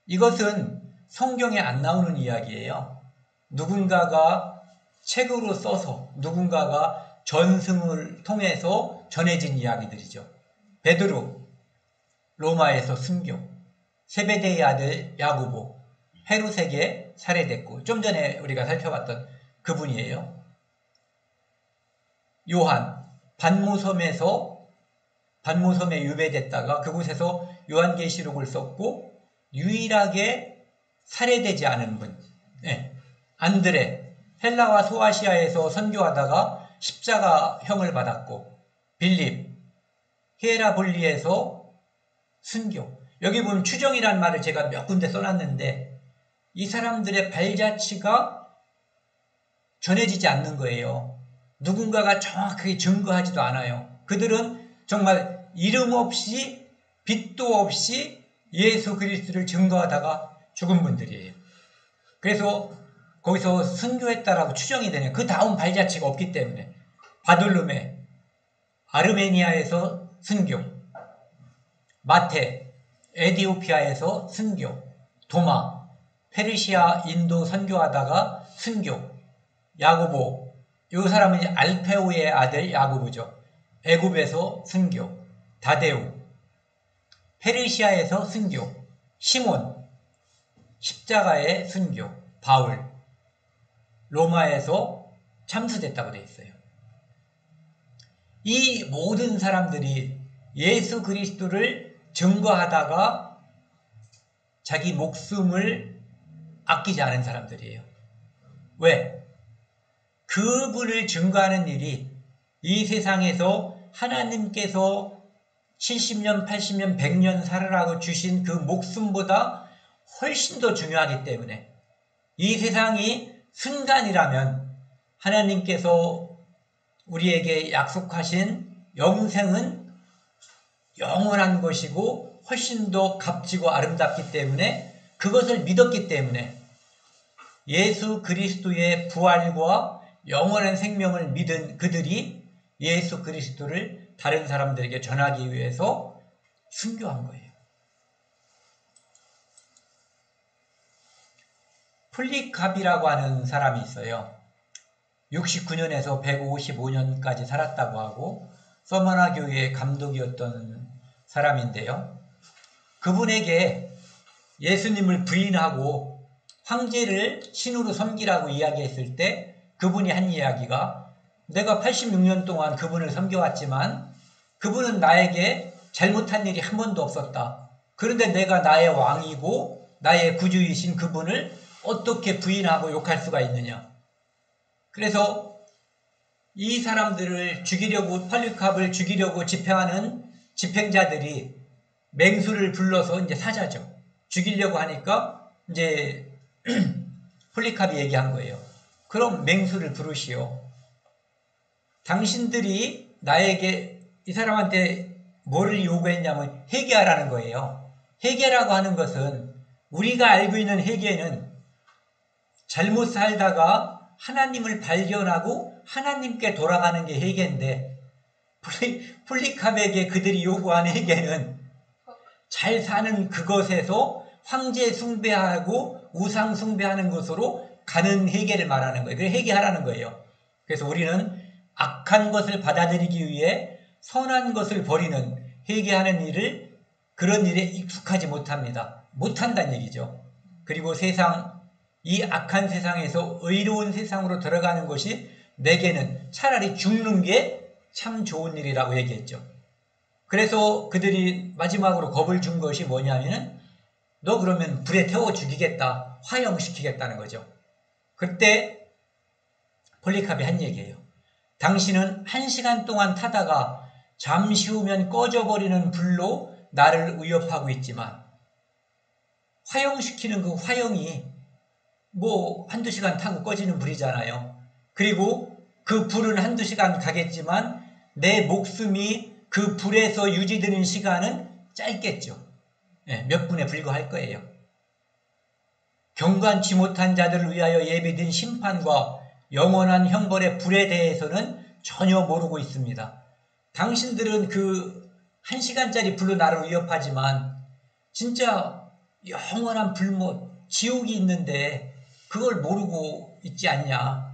이것은 성경에 안 나오는 이야기예요. 누군가가 책으로 써서 누군가가 전승을 통해서 전해진 이야기들이죠. 베드로, 로마에서 순교, 세베대의 아들 야고보, 헤롯에게 살해됐고, 좀 전에 우리가 살펴봤던 그분이에요. 요한, 반모섬에 유배됐다가 그곳에서 요한계시록을 썼고 유일하게 살해되지 않은 분. 네. 안드레, 헬라와 소아시아에서 선교하다가 십자가형을 받았고, 빌립, 히에라볼리에서 순교. 여기 보면 추정이라는 말을 제가 몇 군데 써놨는데 이 사람들의 발자취가 전해지지 않는 거예요. 누군가가 정확하게 증거하지도 않아요. 그들은 정말 이름 없이 빛도 없이 예수 그리스도를 증거하다가 죽은 분들이에요. 그래서 거기서 순교했다라고 추정이 되네요. 그 다음 발자취가 없기 때문에. 바돌로메, 아르메니아에서 순교, 마테, 에디오피아에서 순교, 도마, 페르시아, 인도 선교하다가 순교, 야고보, 이 사람은 이제 알페오의 아들 야고보죠. 애굽에서 순교, 다데우, 페르시아에서 순교, 시몬, 십자가의 순교, 바울, 로마에서 참수됐다고 되어 있어요. 이 모든 사람들이 예수 그리스도를 증거하다가 자기 목숨을 아끼지 않은 사람들이에요. 왜? 그분을 증거하는 일이 이 세상에서 하나님께서 70년, 80년, 100년 살아라고 주신 그 목숨보다 훨씬 더 중요하기 때문에 이 세상이 순간이라면 하나님께서 우리에게 약속하신 영생은 영원한 것이고 훨씬 더 값지고 아름답기 때문에 그것을 믿었기 때문에 예수 그리스도의 부활과 영원한 생명을 믿은 그들이 예수 그리스도를 다른 사람들에게 전하기 위해서 순교한 거예요. 폴리캅이라고 하는 사람이 있어요. 69년에서 155년까지 살았다고 하고 서머나 교회의 감독이었던 사람인데요. 그분에게 예수님을 부인하고 황제를 신으로 섬기라고 이야기했을 때 그분이 한 이야기가 내가 86년 동안 그분을 섬겨왔지만 그분은 나에게 잘못한 일이 한 번도 없었다. 그런데 내가 나의 왕이고 나의 구주이신 그분을 어떻게 부인하고 욕할 수가 있느냐. 그래서 이 사람들을 죽이려고, 폴리캅을 죽이려고 집행하는 집행자들이 맹수를 불러서 이제 사자죠. 죽이려고 하니까 이제 폴리캅이 얘기한 거예요. 그럼 맹수를 부르시오. 당신들이 나에게, 이 사람한테 뭐를 요구했냐면 회개하라는 거예요. 회개라고 하는 것은 우리가 알고 있는 회개는 잘못 살다가 하나님을 발견하고 하나님께 돌아가는 게 회개인데 폴리캅에게 그들이 요구하는 회개는 잘 사는 그것에서 황제 숭배하고 우상 숭배하는 것으로 가는 회개를 말하는 거예요. 그래서 회개하라는 거예요. 그래서 우리는 악한 것을 받아들이기 위해 선한 것을 버리는 회개하는 일을, 그런 일에 익숙하지 못합니다. 못한다는 얘기죠. 그리고 이 악한 세상에서 의로운 세상으로 들어가는 것이 내게는 차라리 죽는 게 참 좋은 일이라고 얘기했죠. 그래서 그들이 마지막으로 겁을 준 것이 뭐냐면은 너 그러면 불에 태워 죽이겠다, 화형시키겠다는 거죠. 그때 폴리캅이 한 얘기예요. 당신은 1시간 동안 타다가 잠시 후면 꺼져버리는 불로 나를 위협하고 있지만 화형시키는 그 화형이 뭐 한두 시간 타고 꺼지는 불이잖아요. 그리고 그 불은 한두 시간 가겠지만 내 목숨이 그 불에서 유지되는 시간은 짧겠죠. 몇 분에 불과할 거예요. 경건치 못한 자들을 위하여 예비된 심판과 영원한 형벌의 불에 대해서는 전혀 모르고 있습니다. 당신들은 그 1시간짜리 불로 나를 위협하지만 진짜 영원한 불못, 지옥이 있는데 그걸 모르고 있지 않냐.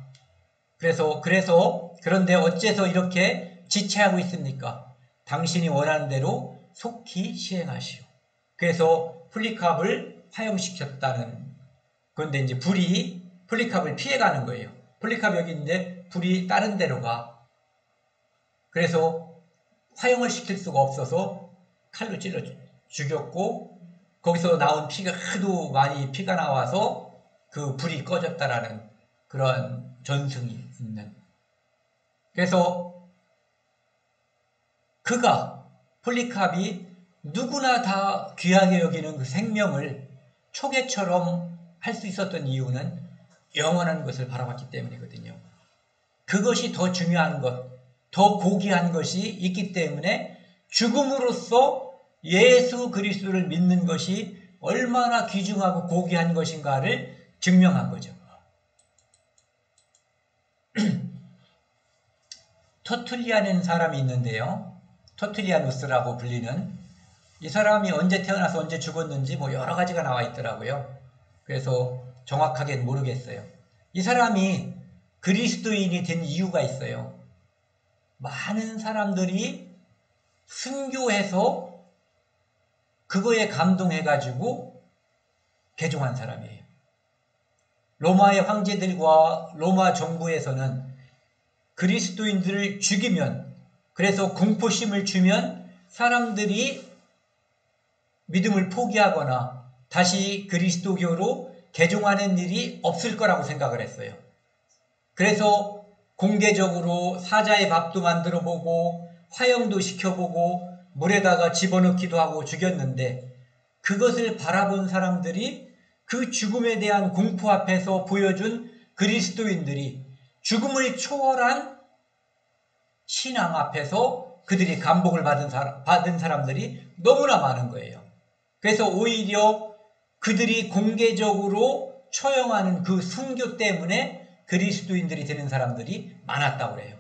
그런데 어째서 이렇게 지체하고 있습니까? 당신이 원하는 대로 속히 시행하시오. 그래서 폴리캅을 화형시켰다는. 그런데 이제 불이 폴리캅을 피해가는 거예요. 폴리캅이 여기 있는데 불이 다른 데로 가. 그래서 화형을 시킬 수가 없어서 칼로 찔러 죽였고 거기서 나온 피가 하도 많이 피가 나와서 그 불이 꺼졌다라는 그런 전승이 있는. 그래서 폴리캅이 누구나 다 귀하게 여기는 그 생명을 초계처럼 할 수 있었던 이유는 영원한 것을 바라봤기 때문이거든요. 그것이 더 중요한 것, 더 고귀한 것이 있기 때문에 죽음으로써 예수 그리스도를 믿는 것이 얼마나 귀중하고 고귀한 것인가를 증명한 거죠. 터툴리안이라는 사람이 있는데요. 터툴리아누스라고 불리는, 이 사람이 언제 태어나서 언제 죽었는지 뭐 여러 가지가 나와 있더라고요. 그래서 정확하게는 모르겠어요. 이 사람이 그리스도인이 된 이유가 있어요. 많은 사람들이 순교해서 그거에 감동해가지고 개종한 사람이에요. 로마의 황제들과 로마 정부에서는 그리스도인들을 죽이면, 그래서 공포심을 주면 사람들이 믿음을 포기하거나 다시 그리스도교로 개종하는 일이 없을 거라고 생각을 했어요. 그래서 공개적으로 사자의 밥도 만들어 보고 화형도 시켜보고 물에다가 집어넣기도 하고 죽였는데, 그것을 바라본 사람들이 그 죽음에 대한 공포 앞에서 보여준 그리스도인들이 죽음을 초월한 신앙 앞에서 그들이 감복을 받은 사람들이 너무나 많은 거예요. 그래서 오히려 그들이 공개적으로 처형하는 그 순교 때문에 그리스도인들이 되는 사람들이 많았다고 그래요.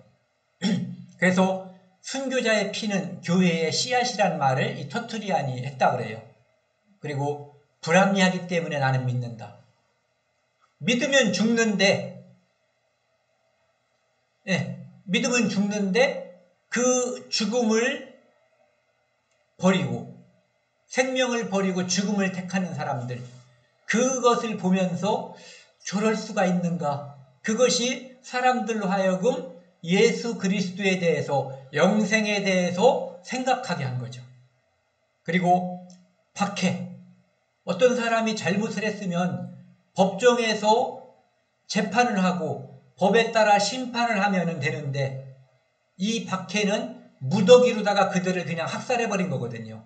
그래서 순교자의 피는 교회의 씨앗이란 말을 이 터툴리안이 했다고 그래요. 그리고 불합리하기 때문에 나는 믿는다. 믿으면 죽는데, 믿으면 죽는데 그 죽음을 버리고, 생명을 버리고 죽음을 택하는 사람들, 그것을 보면서 저럴 수가 있는가? 그것이 사람들로 하여금 예수 그리스도에 대해서, 영생에 대해서 생각하게 한 거죠. 그리고 박해. 어떤 사람이 잘못을 했으면 법정에서 재판을 하고 법에 따라 심판을 하면 되는데, 이 박해는 무더기로다가 그들을 그냥 학살해버린 거거든요.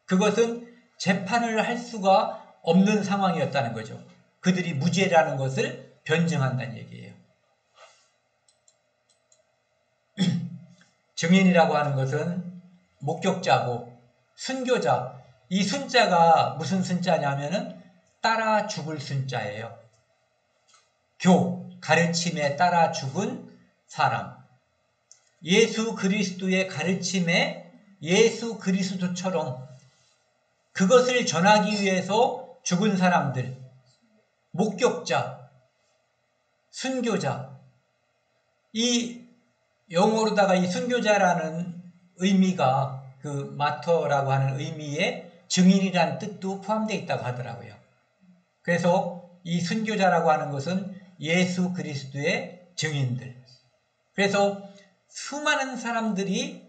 그것은 재판을 할 수가 없는 상황이었다는 거죠. 그들이 무죄라는 것을 변증한다는 얘기예요. 증인이라고 하는 것은 목격자고, 순교자, 이 순자가 무슨 순자냐면은 따라 죽을 순자예요. 가르침에 따라 죽은 사람. 예수 그리스도의 가르침에 예수 그리스도처럼 그것을 전하기 위해서 죽은 사람들, 목격자, 순교자. 이 영어로다가 이 순교자라는 의미가 그 마터라고 하는 의미의 증인이라는 뜻도 포함되어 있다고 하더라고요. 그래서 이 순교자라고 하는 것은 예수 그리스도의 증인들. 그래서 수많은 사람들이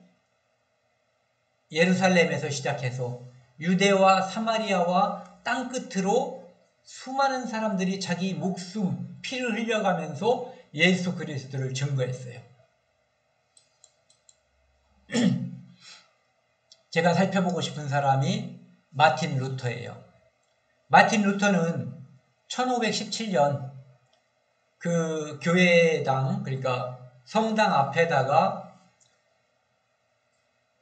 예루살렘에서 시작해서 유대와 사마리아와 땅끝으로 수많은 사람들이 자기 목숨, 피를 흘려가면서 예수 그리스도를 증거했어요. 제가 살펴보고 싶은 사람이 마틴 루터예요. 마틴 루터는 1517년 그 교회당, 그러니까 성당 앞에다가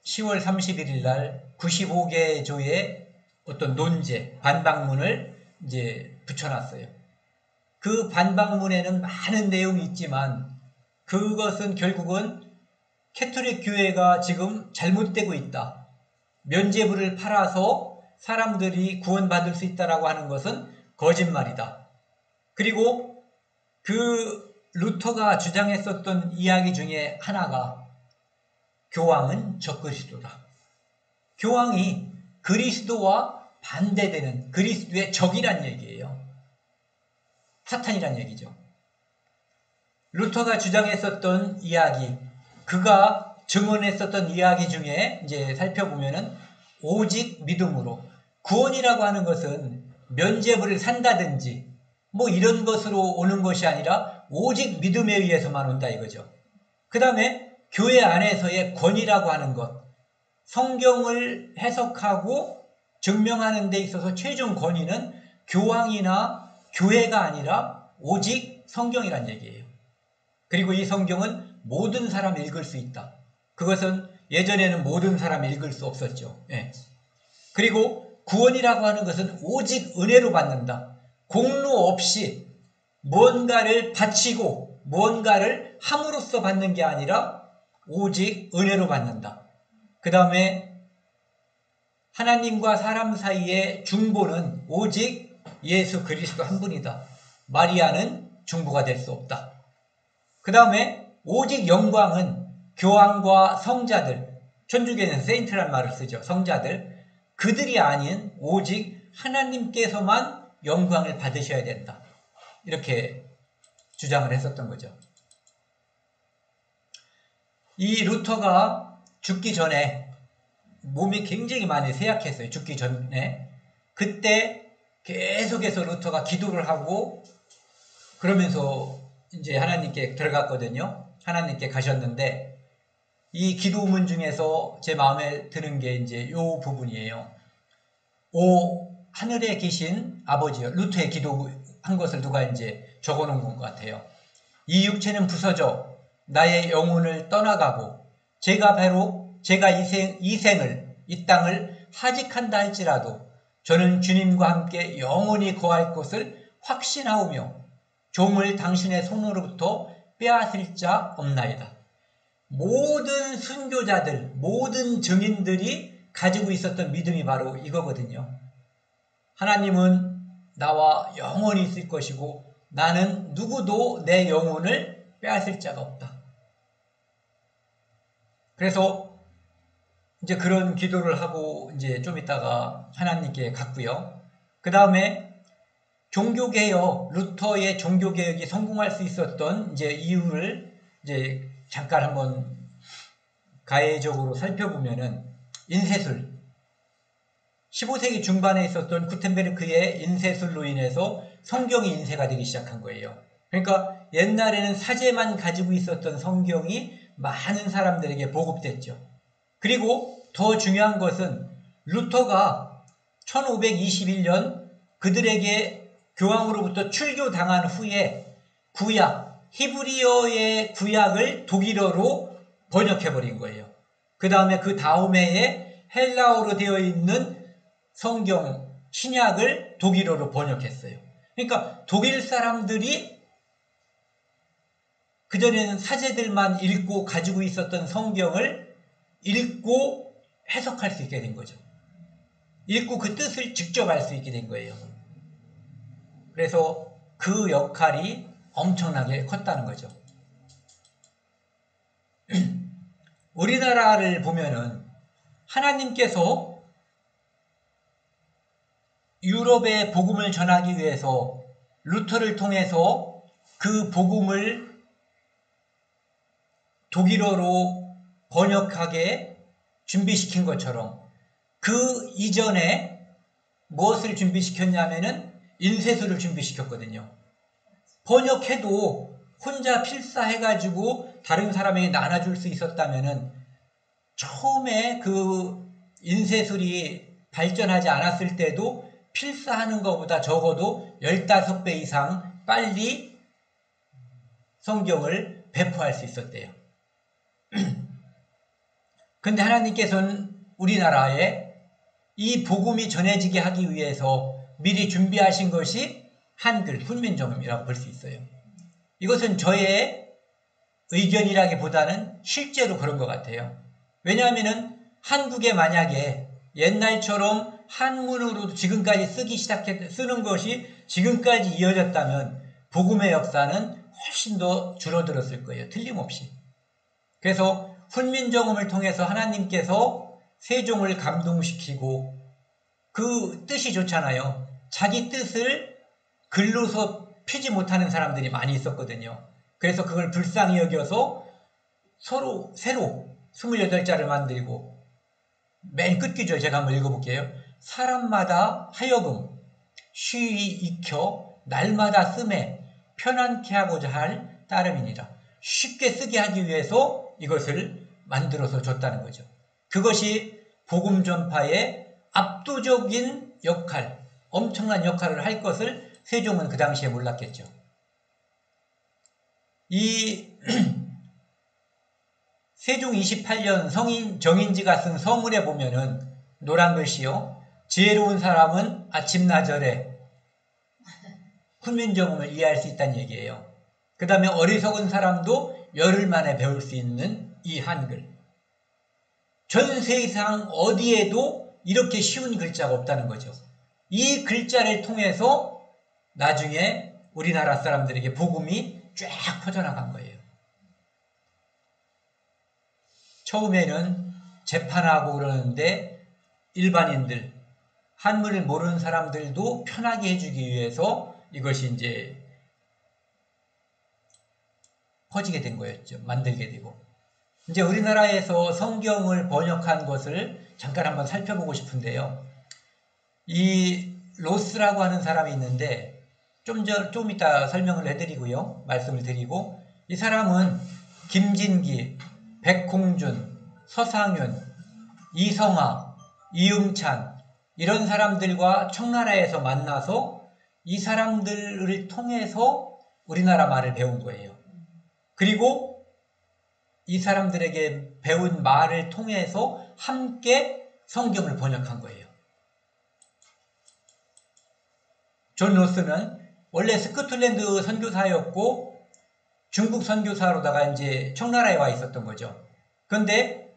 10월 31일 날 95개 조의 어떤 논제, 반박문을 이제 붙여놨어요. 그 반박문에는 많은 내용이 있지만 그것은 결국은 캐톨릭 교회가 지금 잘못되고 있다. 면죄부를 팔아서 사람들이 구원받을 수 있다라고 하는 것은 거짓말이다. 그리고 그 루터가 주장했었던 이야기 중에 하나가 교황은 적그리스도다. 교황이 그리스도와 반대되는 그리스도의 적이란 얘기예요. 사탄이란 얘기죠. 루터가 주장했었던 이야기, 그가 증언했었던 이야기 중에 이제 살펴보면은 오직 믿음으로, 구원이라고 하는 것은 면죄부를 산다든지 뭐 이런 것으로 오는 것이 아니라 오직 믿음에 의해서만 온다 이거죠. 그 다음에 교회 안에서의 권위라고 하는 것, 성경을 해석하고 증명하는 데 있어서 최종 권위는 교황이나 교회가 아니라 오직 성경이란 얘기예요. 그리고 이 성경은 모든 사람이 읽을 수 있다. 그것은 예전에는 모든 사람이 읽을 수 없었죠. 예. 그리고 구원이라고 하는 것은 오직 은혜로 받는다. 공로 없이 무언가를 바치고 무언가를 함으로써 받는 게 아니라 오직 은혜로 받는다. 그 다음에 하나님과 사람 사이의 중보는 오직 예수 그리스도 한 분이다. 마리아는 중보가 될 수 없다. 그 다음에 오직 영광은 교황과 성자들, 천주교는 세인트란 말을 쓰죠. 성자들, 그들이 아닌 오직 하나님께서만 영광을 받으셔야 된다. 이렇게 주장을 했었던 거죠. 이 루터가 죽기 전에 몸이 굉장히 많이 쇠약했어요. 죽기 전에. 그때 계속해서 루터가 기도를 하고 그러면서 이제 하나님께 들어갔거든요. 하나님께 가셨는데 이 기도문 중에서 제 마음에 드는 게 이제 요 부분이에요. 오 하늘에 계신 아버지여, 루터의 기도한 것을 누가 이제 적어놓은 것 같아요. 이 육체는 부서져 나의 영혼을 떠나가고 제가 이 땅을 하직한다 할지라도 저는 주님과 함께 영원히 거할 것을 확신하오며 종을 당신의 손으로부터 빼앗을 자 없나이다. 모든 순교자들, 모든 증인들이 가지고 있었던 믿음이 바로 이거거든요. 하나님은 나와 영원히 있을 것이고 나는 누구도 내 영혼을 빼앗을 자가 없다. 그래서 이제 그런 기도를 하고 이제 좀 있다가 하나님께 갔고요. 그 다음에 종교개혁, 루터의 종교개혁이 성공할 수 있었던 이제 이유를 이제 잠깐 한번 가해적으로 살펴보면은 인쇄술, 15세기 중반에 있었던 구텐베르크의 인쇄술로 인해서 성경이 인쇄가 되기 시작한 거예요. 그러니까 옛날에는 사제만 가지고 있었던 성경이 많은 사람들에게 보급됐죠. 그리고 더 중요한 것은 루터가 1521년 그들에게 교황으로부터 출교당한 후에 구약, 히브리어의 구약을 독일어로 번역해버린 거예요. 그 다음에 그 다음 해에 헬라어로 되어 있는 성경, 신약을 독일어로 번역했어요. 그러니까 독일 사람들이 그전에는 사제들만 읽고 가지고 있었던 성경을 읽고 해석할 수 있게 된 거죠. 읽고 그 뜻을 직접 알 수 있게 된 거예요. 그래서 그 역할이 엄청나게 컸다는 거죠. 우리나라를 보면은 하나님께서 유럽에 복음을 전하기 위해서 루터를 통해서 그 복음을 독일어로 번역하게 준비시킨 것처럼 그 이전에 무엇을 준비시켰냐면은 인쇄술을 준비시켰거든요. 번역해도 혼자 필사해가지고 다른 사람에게 나눠줄 수 있었다면은 처음에 그 인쇄술이 발전하지 않았을 때도 필사하는 것보다 적어도 15배 이상 빨리 성경을 배포할 수 있었대요. 근데 하나님께서는 우리나라에 이 복음이 전해지게 하기 위해서 미리 준비하신 것이 한글, 훈민정음이라고 볼 수 있어요. 이것은 저의 의견이라기보다는 실제로 그런 것 같아요. 왜냐하면 한국에 만약에 옛날처럼 한문으로 지금까지 쓰는 것이 지금까지 이어졌다면 복음의 역사는 훨씬 더 줄어들었을 거예요. 틀림없이. 그래서 훈민정음을 통해서 하나님께서 세종을 감동시키고 그 뜻이 좋잖아요. 자기 뜻을 글로서 피지 못하는 사람들이 많이 있었거든요. 그래서 그걸 불쌍히 여겨서 새로 28자를 만들고 맨 끝귀절 제가 한번 읽어볼게요. 사람마다 하여금 쉬이 익혀 날마다 씀에 편안케 하고자 할 따름이니라. 쉽게 쓰게 하기 위해서 이것을 만들어서 줬다는 거죠. 그것이 복음 전파의 압도적인 역할, 엄청난 역할을 할 것을 세종은 그 당시에 몰랐겠죠. 이 세종 28년 성인 정인지가 쓴 서문에 보면은 노란 글씨요. 지혜로운 사람은 아침나절에 훈민정음을 이해할 수 있다는 얘기예요. 그 다음에 어리석은 사람도 열흘 만에 배울 수 있는 이 한글. 전 세상 어디에도 이렇게 쉬운 글자가 없다는 거죠. 이 글자를 통해서 나중에 우리나라 사람들에게 복음이 쫙 퍼져나간 거예요. 처음에는 재판하고 그러는데 일반인들, 한문을 모르는 사람들도 편하게 해주기 위해서 이것이 이제 퍼지게 된 거였죠. 만들게 되고. 이제 우리나라에서 성경을 번역한 것을 잠깐 한번 살펴보고 싶은데요. 이 로스라고 하는 사람이 있는데 좀 이따 설명을 해드리고요. 말씀을 드리고, 이 사람은 김진기, 백홍준, 서상윤, 이성아, 이응찬 이런 사람들과 청나라에서 만나서 이 사람들을 통해서 우리나라 말을 배운 거예요. 그리고 이 사람들에게 배운 말을 통해서 함께 성경을 번역한 거예요. 존 로스는 원래 스코틀랜드 선교사였고 중국 선교사로다가 이제 청나라에 와 있었던 거죠. 그런데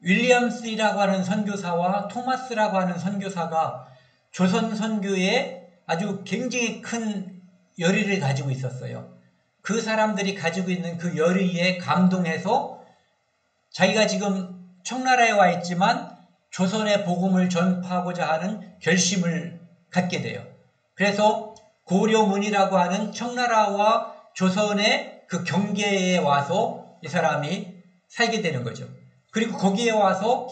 윌리엄스라고 하는 선교사와 토마스라고 하는 선교사가 조선 선교에 아주 굉장히 큰 열의를 가지고 있었어요. 그 사람들이 가지고 있는 그 열의에 감동해서 자기가 지금 청나라에 와 있지만 조선의 복음을 전파하고자 하는 결심을 갖게 돼요. 그래서 고려문이라고 하는 청나라와 조선의 그 경계에 와서 이 사람이 살게 되는 거죠. 그리고 거기에 와서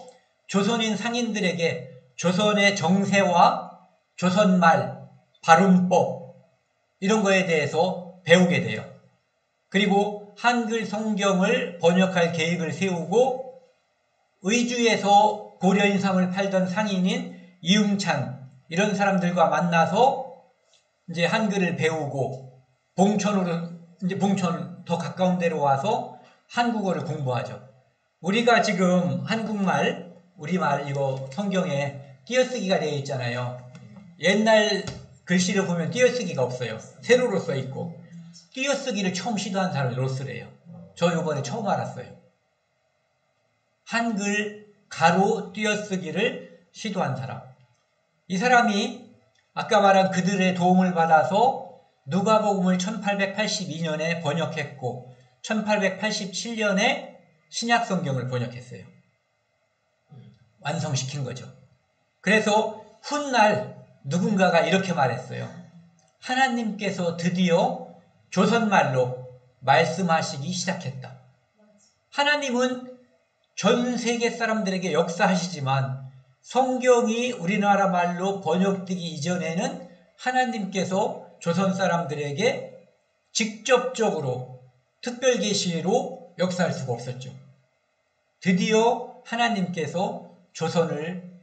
조선인 상인들에게 조선의 정세와 조선말, 발음법 이런 거에 대해서 배우게 돼요. 그리고 한글 성경을 번역할 계획을 세우고 의주에서 고려인삼을 팔던 상인인 이응찬 이런 사람들과 만나서 이제 한글을 배우고 봉천 더 가까운 데로 와서 한국어를 공부하죠. 우리가 지금 한국말, 우리말 이거 성경에 띄어쓰기가 되어 있잖아요. 옛날 글씨를 보면 띄어쓰기가 없어요. 세로로 써 있고. 띄어쓰기를 처음 시도한 사람이 로스래요. 저 이번에 처음 알았어요. 한글 가로 띄어쓰기를 시도한 사람. 이 사람이 아까 말한 그들의 도움을 받아서 누가복음을 1882년에 번역했고 1887년에 신약성경을 번역했어요. 완성시킨 거죠. 그래서 훗날 누군가가 이렇게 말했어요. 하나님께서 드디어 조선말로 말씀하시기 시작했다. 하나님은 전 세계 사람들에게 역사하시지만 성경이 우리나라 말로 번역되기 이전에는 하나님께서 조선 사람들에게 직접적으로 특별 계시로 역사할 수가 없었죠. 드디어 하나님께서 조선을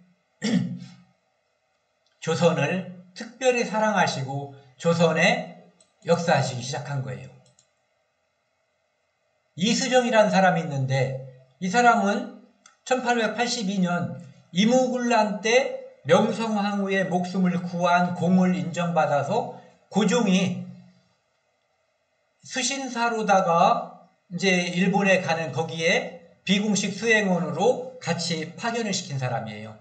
특별히 사랑하시고 조선에 역사하시기 시작한 거예요. 이수정이라는 사람이 있는데 이 사람은 1882년 이무군란 때 명성황후의 목숨을 구한 공을 인정받아서 고종이 수신사로다가 이제 일본에 가는 거기에 비공식 수행원으로 같이 파견을 시킨 사람이에요.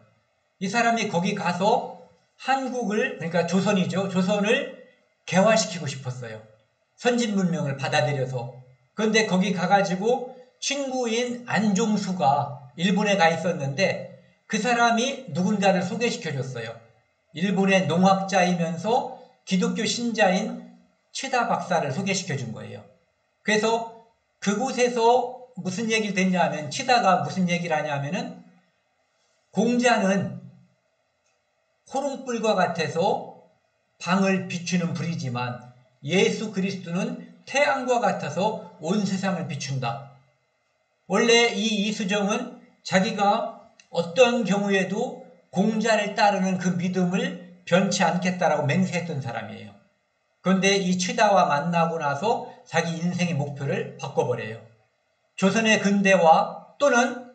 이 사람이 거기 가서 한국을, 그러니까 조선이죠. 조선을 개화시키고 싶었어요. 선진 문명을 받아들여서. 그런데 거기 가가지고 친구인 안종수가 일본에 가 있었는데 그 사람이 누군가를 소개시켜줬어요. 일본의 농학자이면서 기독교 신자인 치다 박사를 소개시켜준 거예요. 그래서 그곳에서 무슨 얘기를 듣냐면, 치다가 무슨 얘기를 하냐면은, 공자는 호롱불과 같아서 방을 비추는 불이지만 예수 그리스도는 태양과 같아서 온 세상을 비춘다. 원래 이 이수정은 자기가 어떤 경우에도 공자를 따르는 그 믿음을 변치 않겠다라고 맹세했던 사람이에요. 그런데 이 치다와 만나고 나서 자기 인생의 목표를 바꿔버려요. 조선의 근대화 또는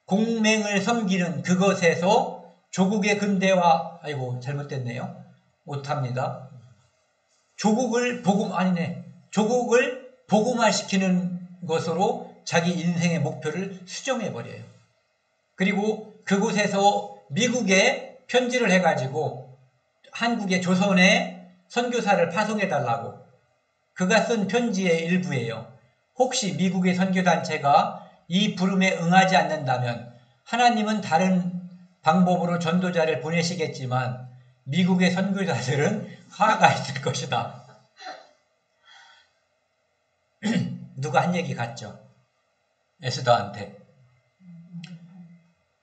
공맹을 섬기는 그것에서 조국의 근대화, 아이고 잘못됐네요. 못합니다. 조국을 복음화시키는 것으로 자기 인생의 목표를 수정해버려요. 그리고 그곳에서 미국에 편지를 해가지고 한국의 조선에 선교사를 파송해달라고, 그가 쓴 편지의 일부예요. 혹시 미국의 선교단체가 이 부름에 응하지 않는다면 하나님은 다른 방법으로 전도자를 보내시겠지만 미국의 선교사들은 화가 있을 것이다. 누가 한 얘기 같죠? 에스더한테.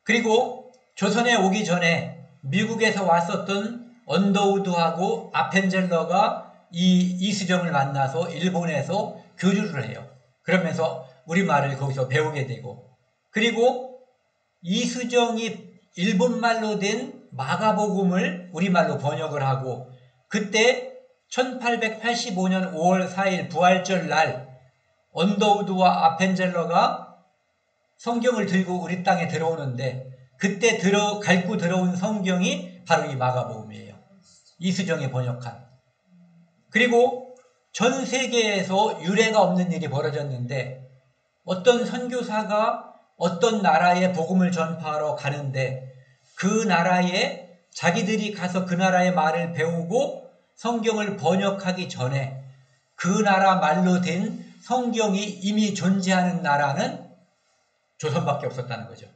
그리고 조선에 오기 전에 미국에서 왔었던 언더우드하고 아펜젤러가 이 이수정을 만나서 일본에서 교류를 해요. 그러면서 우리말을 거기서 배우게 되고, 그리고 이수정이 일본말로 된 마가복음을 우리말로 번역을 하고, 그때 1885년 5월 4일 부활절 날 언더우드와 아펜젤러가 성경을 들고 우리 땅에 들어오는데, 그때 갈고 들어온 성경이 바로 이 마가복음이에요. 이수정이 번역한. 그리고 전 세계에서 유례가 없는 일이 벌어졌는데, 어떤 선교사가 어떤 나라에 복음을 전파하러 가는데 그 나라에 자기들이 가서 그 나라의 말을 배우고 성경을 번역하기 전에 그 나라 말로 된 성경이 이미 존재하는 나라는 조선밖에 없었다는 거죠.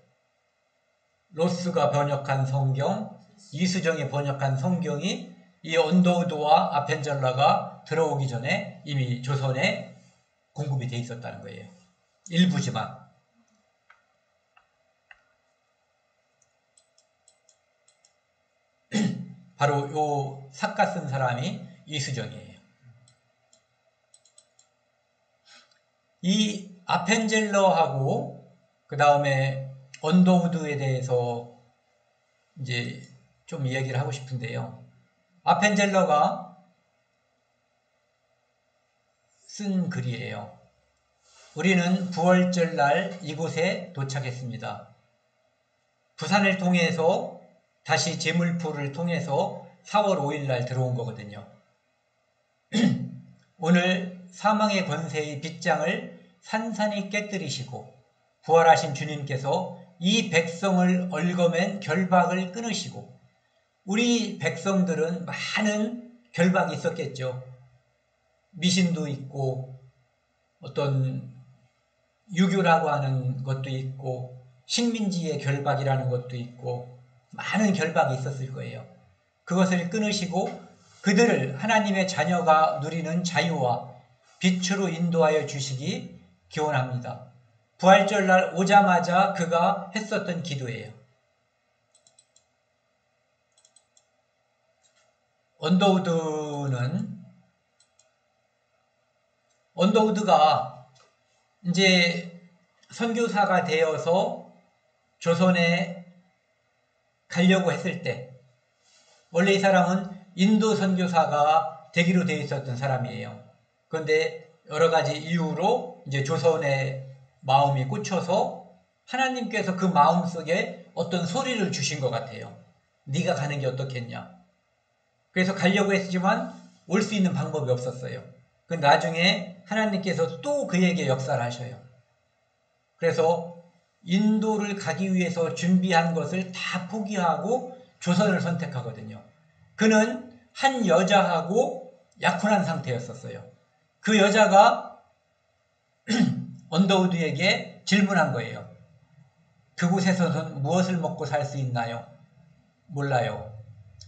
로스가 번역한 성경, 이수정이 번역한 성경이 이 언더우드와 아펜젤러가 들어오기 전에 이미 조선에 공급이 돼 있었다는 거예요. 일부지만. 바로 요 삭가 쓴 사람이 이수정이에요. 이 아펜젤러하고 그 다음에 언더우드에 대해서 이제 좀 이야기를 하고 싶은데요. 아펜젤러가 쓴 글이에요. 우리는 부활절 날 이곳에 도착했습니다. 부산을 통해서 다시 제물포를 통해서 4월 5일 날 들어온 거거든요. 오늘 사망의 권세의 빗장을 산산히 깨뜨리시고 부활하신 주님께서 이 백성을 얽어맨 결박을 끊으시고, 우리 백성들은 많은 결박이 있었겠죠. 미신도 있고 어떤 유교라고 하는 것도 있고 식민지의 결박이라는 것도 있고 많은 결박이 있었을 거예요. 그것을 끊으시고 그들을 하나님의 자녀가 누리는 자유와 빛으로 인도하여 주시기 기원합니다. 부활절날 오자마자 그가 했었던 기도예요. 언더우드가 이제 선교사가 되어서 조선에 가려고 했을 때, 원래 이 사람은 인도 선교사가 되기로 되어 있었던 사람이에요. 그런데 여러 가지 이유로 이제 조선에 마음이 꽂혀서 하나님께서 그 마음 속에 어떤 소리를 주신 것 같아요. 네가 가는 게 어떻겠냐. 그래서 가려고 했지만 올 수 있는 방법이 없었어요. 그 나중에 하나님께서 또 그에게 역사를 하셔요. 그래서 인도를 가기 위해서 준비한 것을 다 포기하고 조선을 선택하거든요. 그는 한 여자하고 약혼한 상태였었어요. 그 여자가 언더우드에게 질문한 거예요. 그곳에서는 무엇을 먹고 살 수 있나요? 몰라요.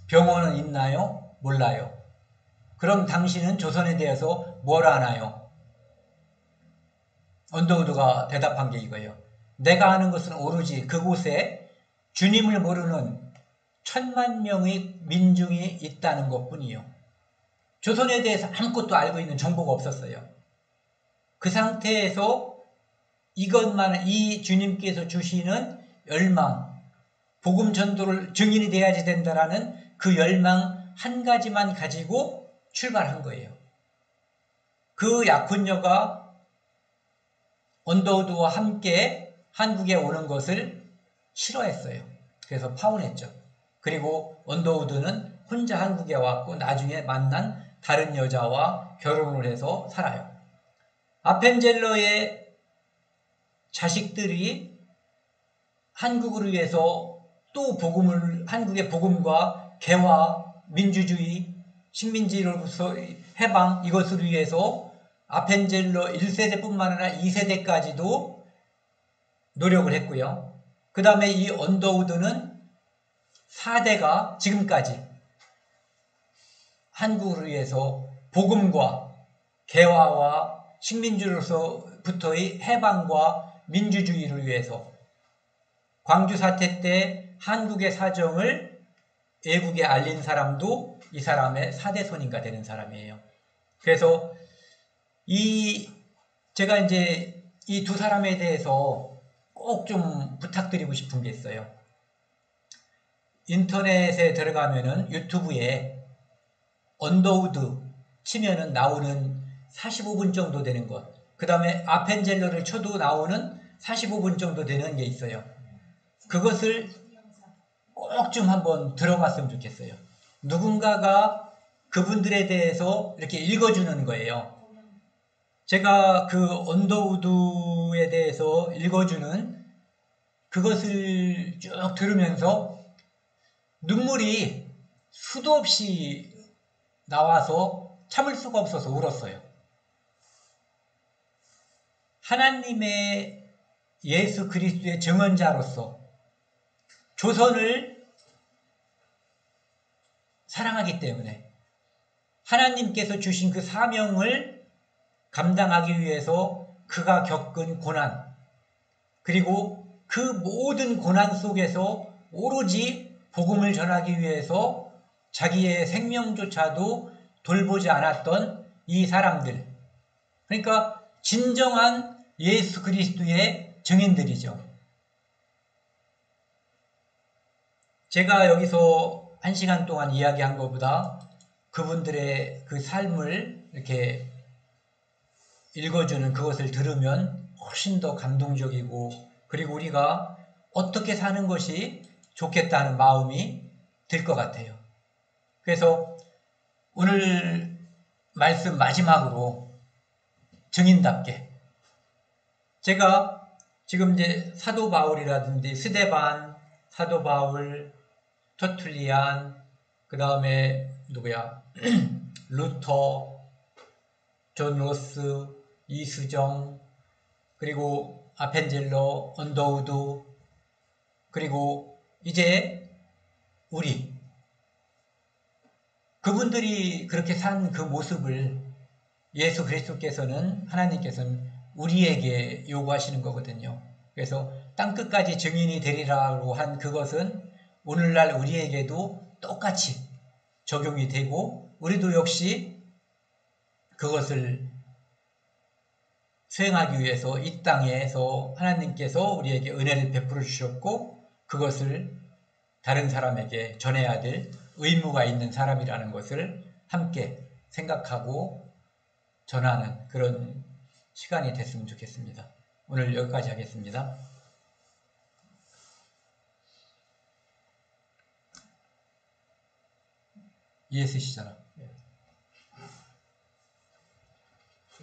병원은 있나요? 몰라요. 그럼 당신은 조선에 대해서 뭘 아나요? 언더우드가 대답한 게 이거예요. 내가 아는 것은 오로지 그곳에 주님을 모르는 10,000,000명의 민중이 있다는 것뿐이요. 조선에 대해서 아무것도 알고 있는 정보가 없었어요. 그 상태에서 이것만, 이 주님께서 주시는 열망, 복음 전도를 증인이 돼야지 된다라는 그 열망 한 가지만 가지고 출발한 거예요. 그 약혼녀가 언더우드와 함께 한국에 오는 것을 싫어했어요. 그래서 파혼했죠. 그리고 언더우드는 혼자 한국에 왔고 나중에 만난 다른 여자와 결혼을 해서 살아요. 아펜젤러의 자식들이 한국을 위해서 또 한국의 복음과 개화, 민주주의, 식민지로부터 해방, 이것을 위해서 아펜젤러 1세대뿐만 아니라 2세대까지도 노력을 했고요. 그 다음에 이 언더우드는 4대가 지금까지 한국을 위해서 복음과 개화와 식민지로서부터의 해방과 민주주의를 위해서 광주 사태 때 한국의 사정을 외국에 알린 사람도 이 사람의 4대 손인가 되는 사람이에요. 그래서 제가 이제 이 두 사람에 대해서 꼭 좀 부탁드리고 싶은 게 있어요. 인터넷에 들어가면은 유튜브에 언더우드 치면은 나오는 45분 정도 되는 것, 그 다음에 아펜젤러를 쳐도 나오는 45분 정도 되는 게 있어요. 그것을 꼭 좀 한번 들어봤으면 좋겠어요. 누군가가 그분들에 대해서 이렇게 읽어주는 거예요. 제가 그 언더우드에 대해서 읽어주는 그것을 쭉 들으면서 눈물이 수도 없이 나와서 참을 수가 없어서 울었어요. 하나님의 예수 그리스도의 증언자로서 조선을 사랑하기 때문에 하나님께서 주신 그 사명을 감당하기 위해서 그가 겪은 고난, 그리고 그 모든 고난 속에서 오로지 복음을 전하기 위해서 자기의 생명조차도 돌보지 않았던 이 사람들, 그러니까 진정한 예수 그리스도의 증인들이죠. 제가 여기서 1시간 동안 이야기한 것보다 그분들의 그 삶을 이렇게 읽어주는 그것을 들으면 훨씬 더 감동적이고, 그리고 우리가 어떻게 사는 것이 좋겠다는 마음이 들 것 같아요. 그래서 오늘 말씀 마지막으로 증인답게, 제가 지금 이제 사도 바울이라든지 스데반, 사도 바울, 터툴리안, 그 다음에 누구야? 루터, 존 로스, 이수정, 그리고 아펜젤러, 언더우드, 그리고 이제 우리, 그분들이 그렇게 산 그 모습을 예수 그리스도께서는, 하나님께서는 우리에게 요구하시는 거거든요. 그래서 땅끝까지 증인이 되리라고 한 그것은 오늘날 우리에게도 똑같이 적용이 되고 우리도 역시 그것을 수행하기 위해서 이 땅에서 하나님께서 우리에게 은혜를 베풀어 주셨고 그것을 다른 사람에게 전해야 될 의무가 있는 사람이라는 것을 함께 생각하고 전하는 그런 시간이 됐으면 좋겠습니다. 오늘 여기까지 하겠습니다. ESC잖아.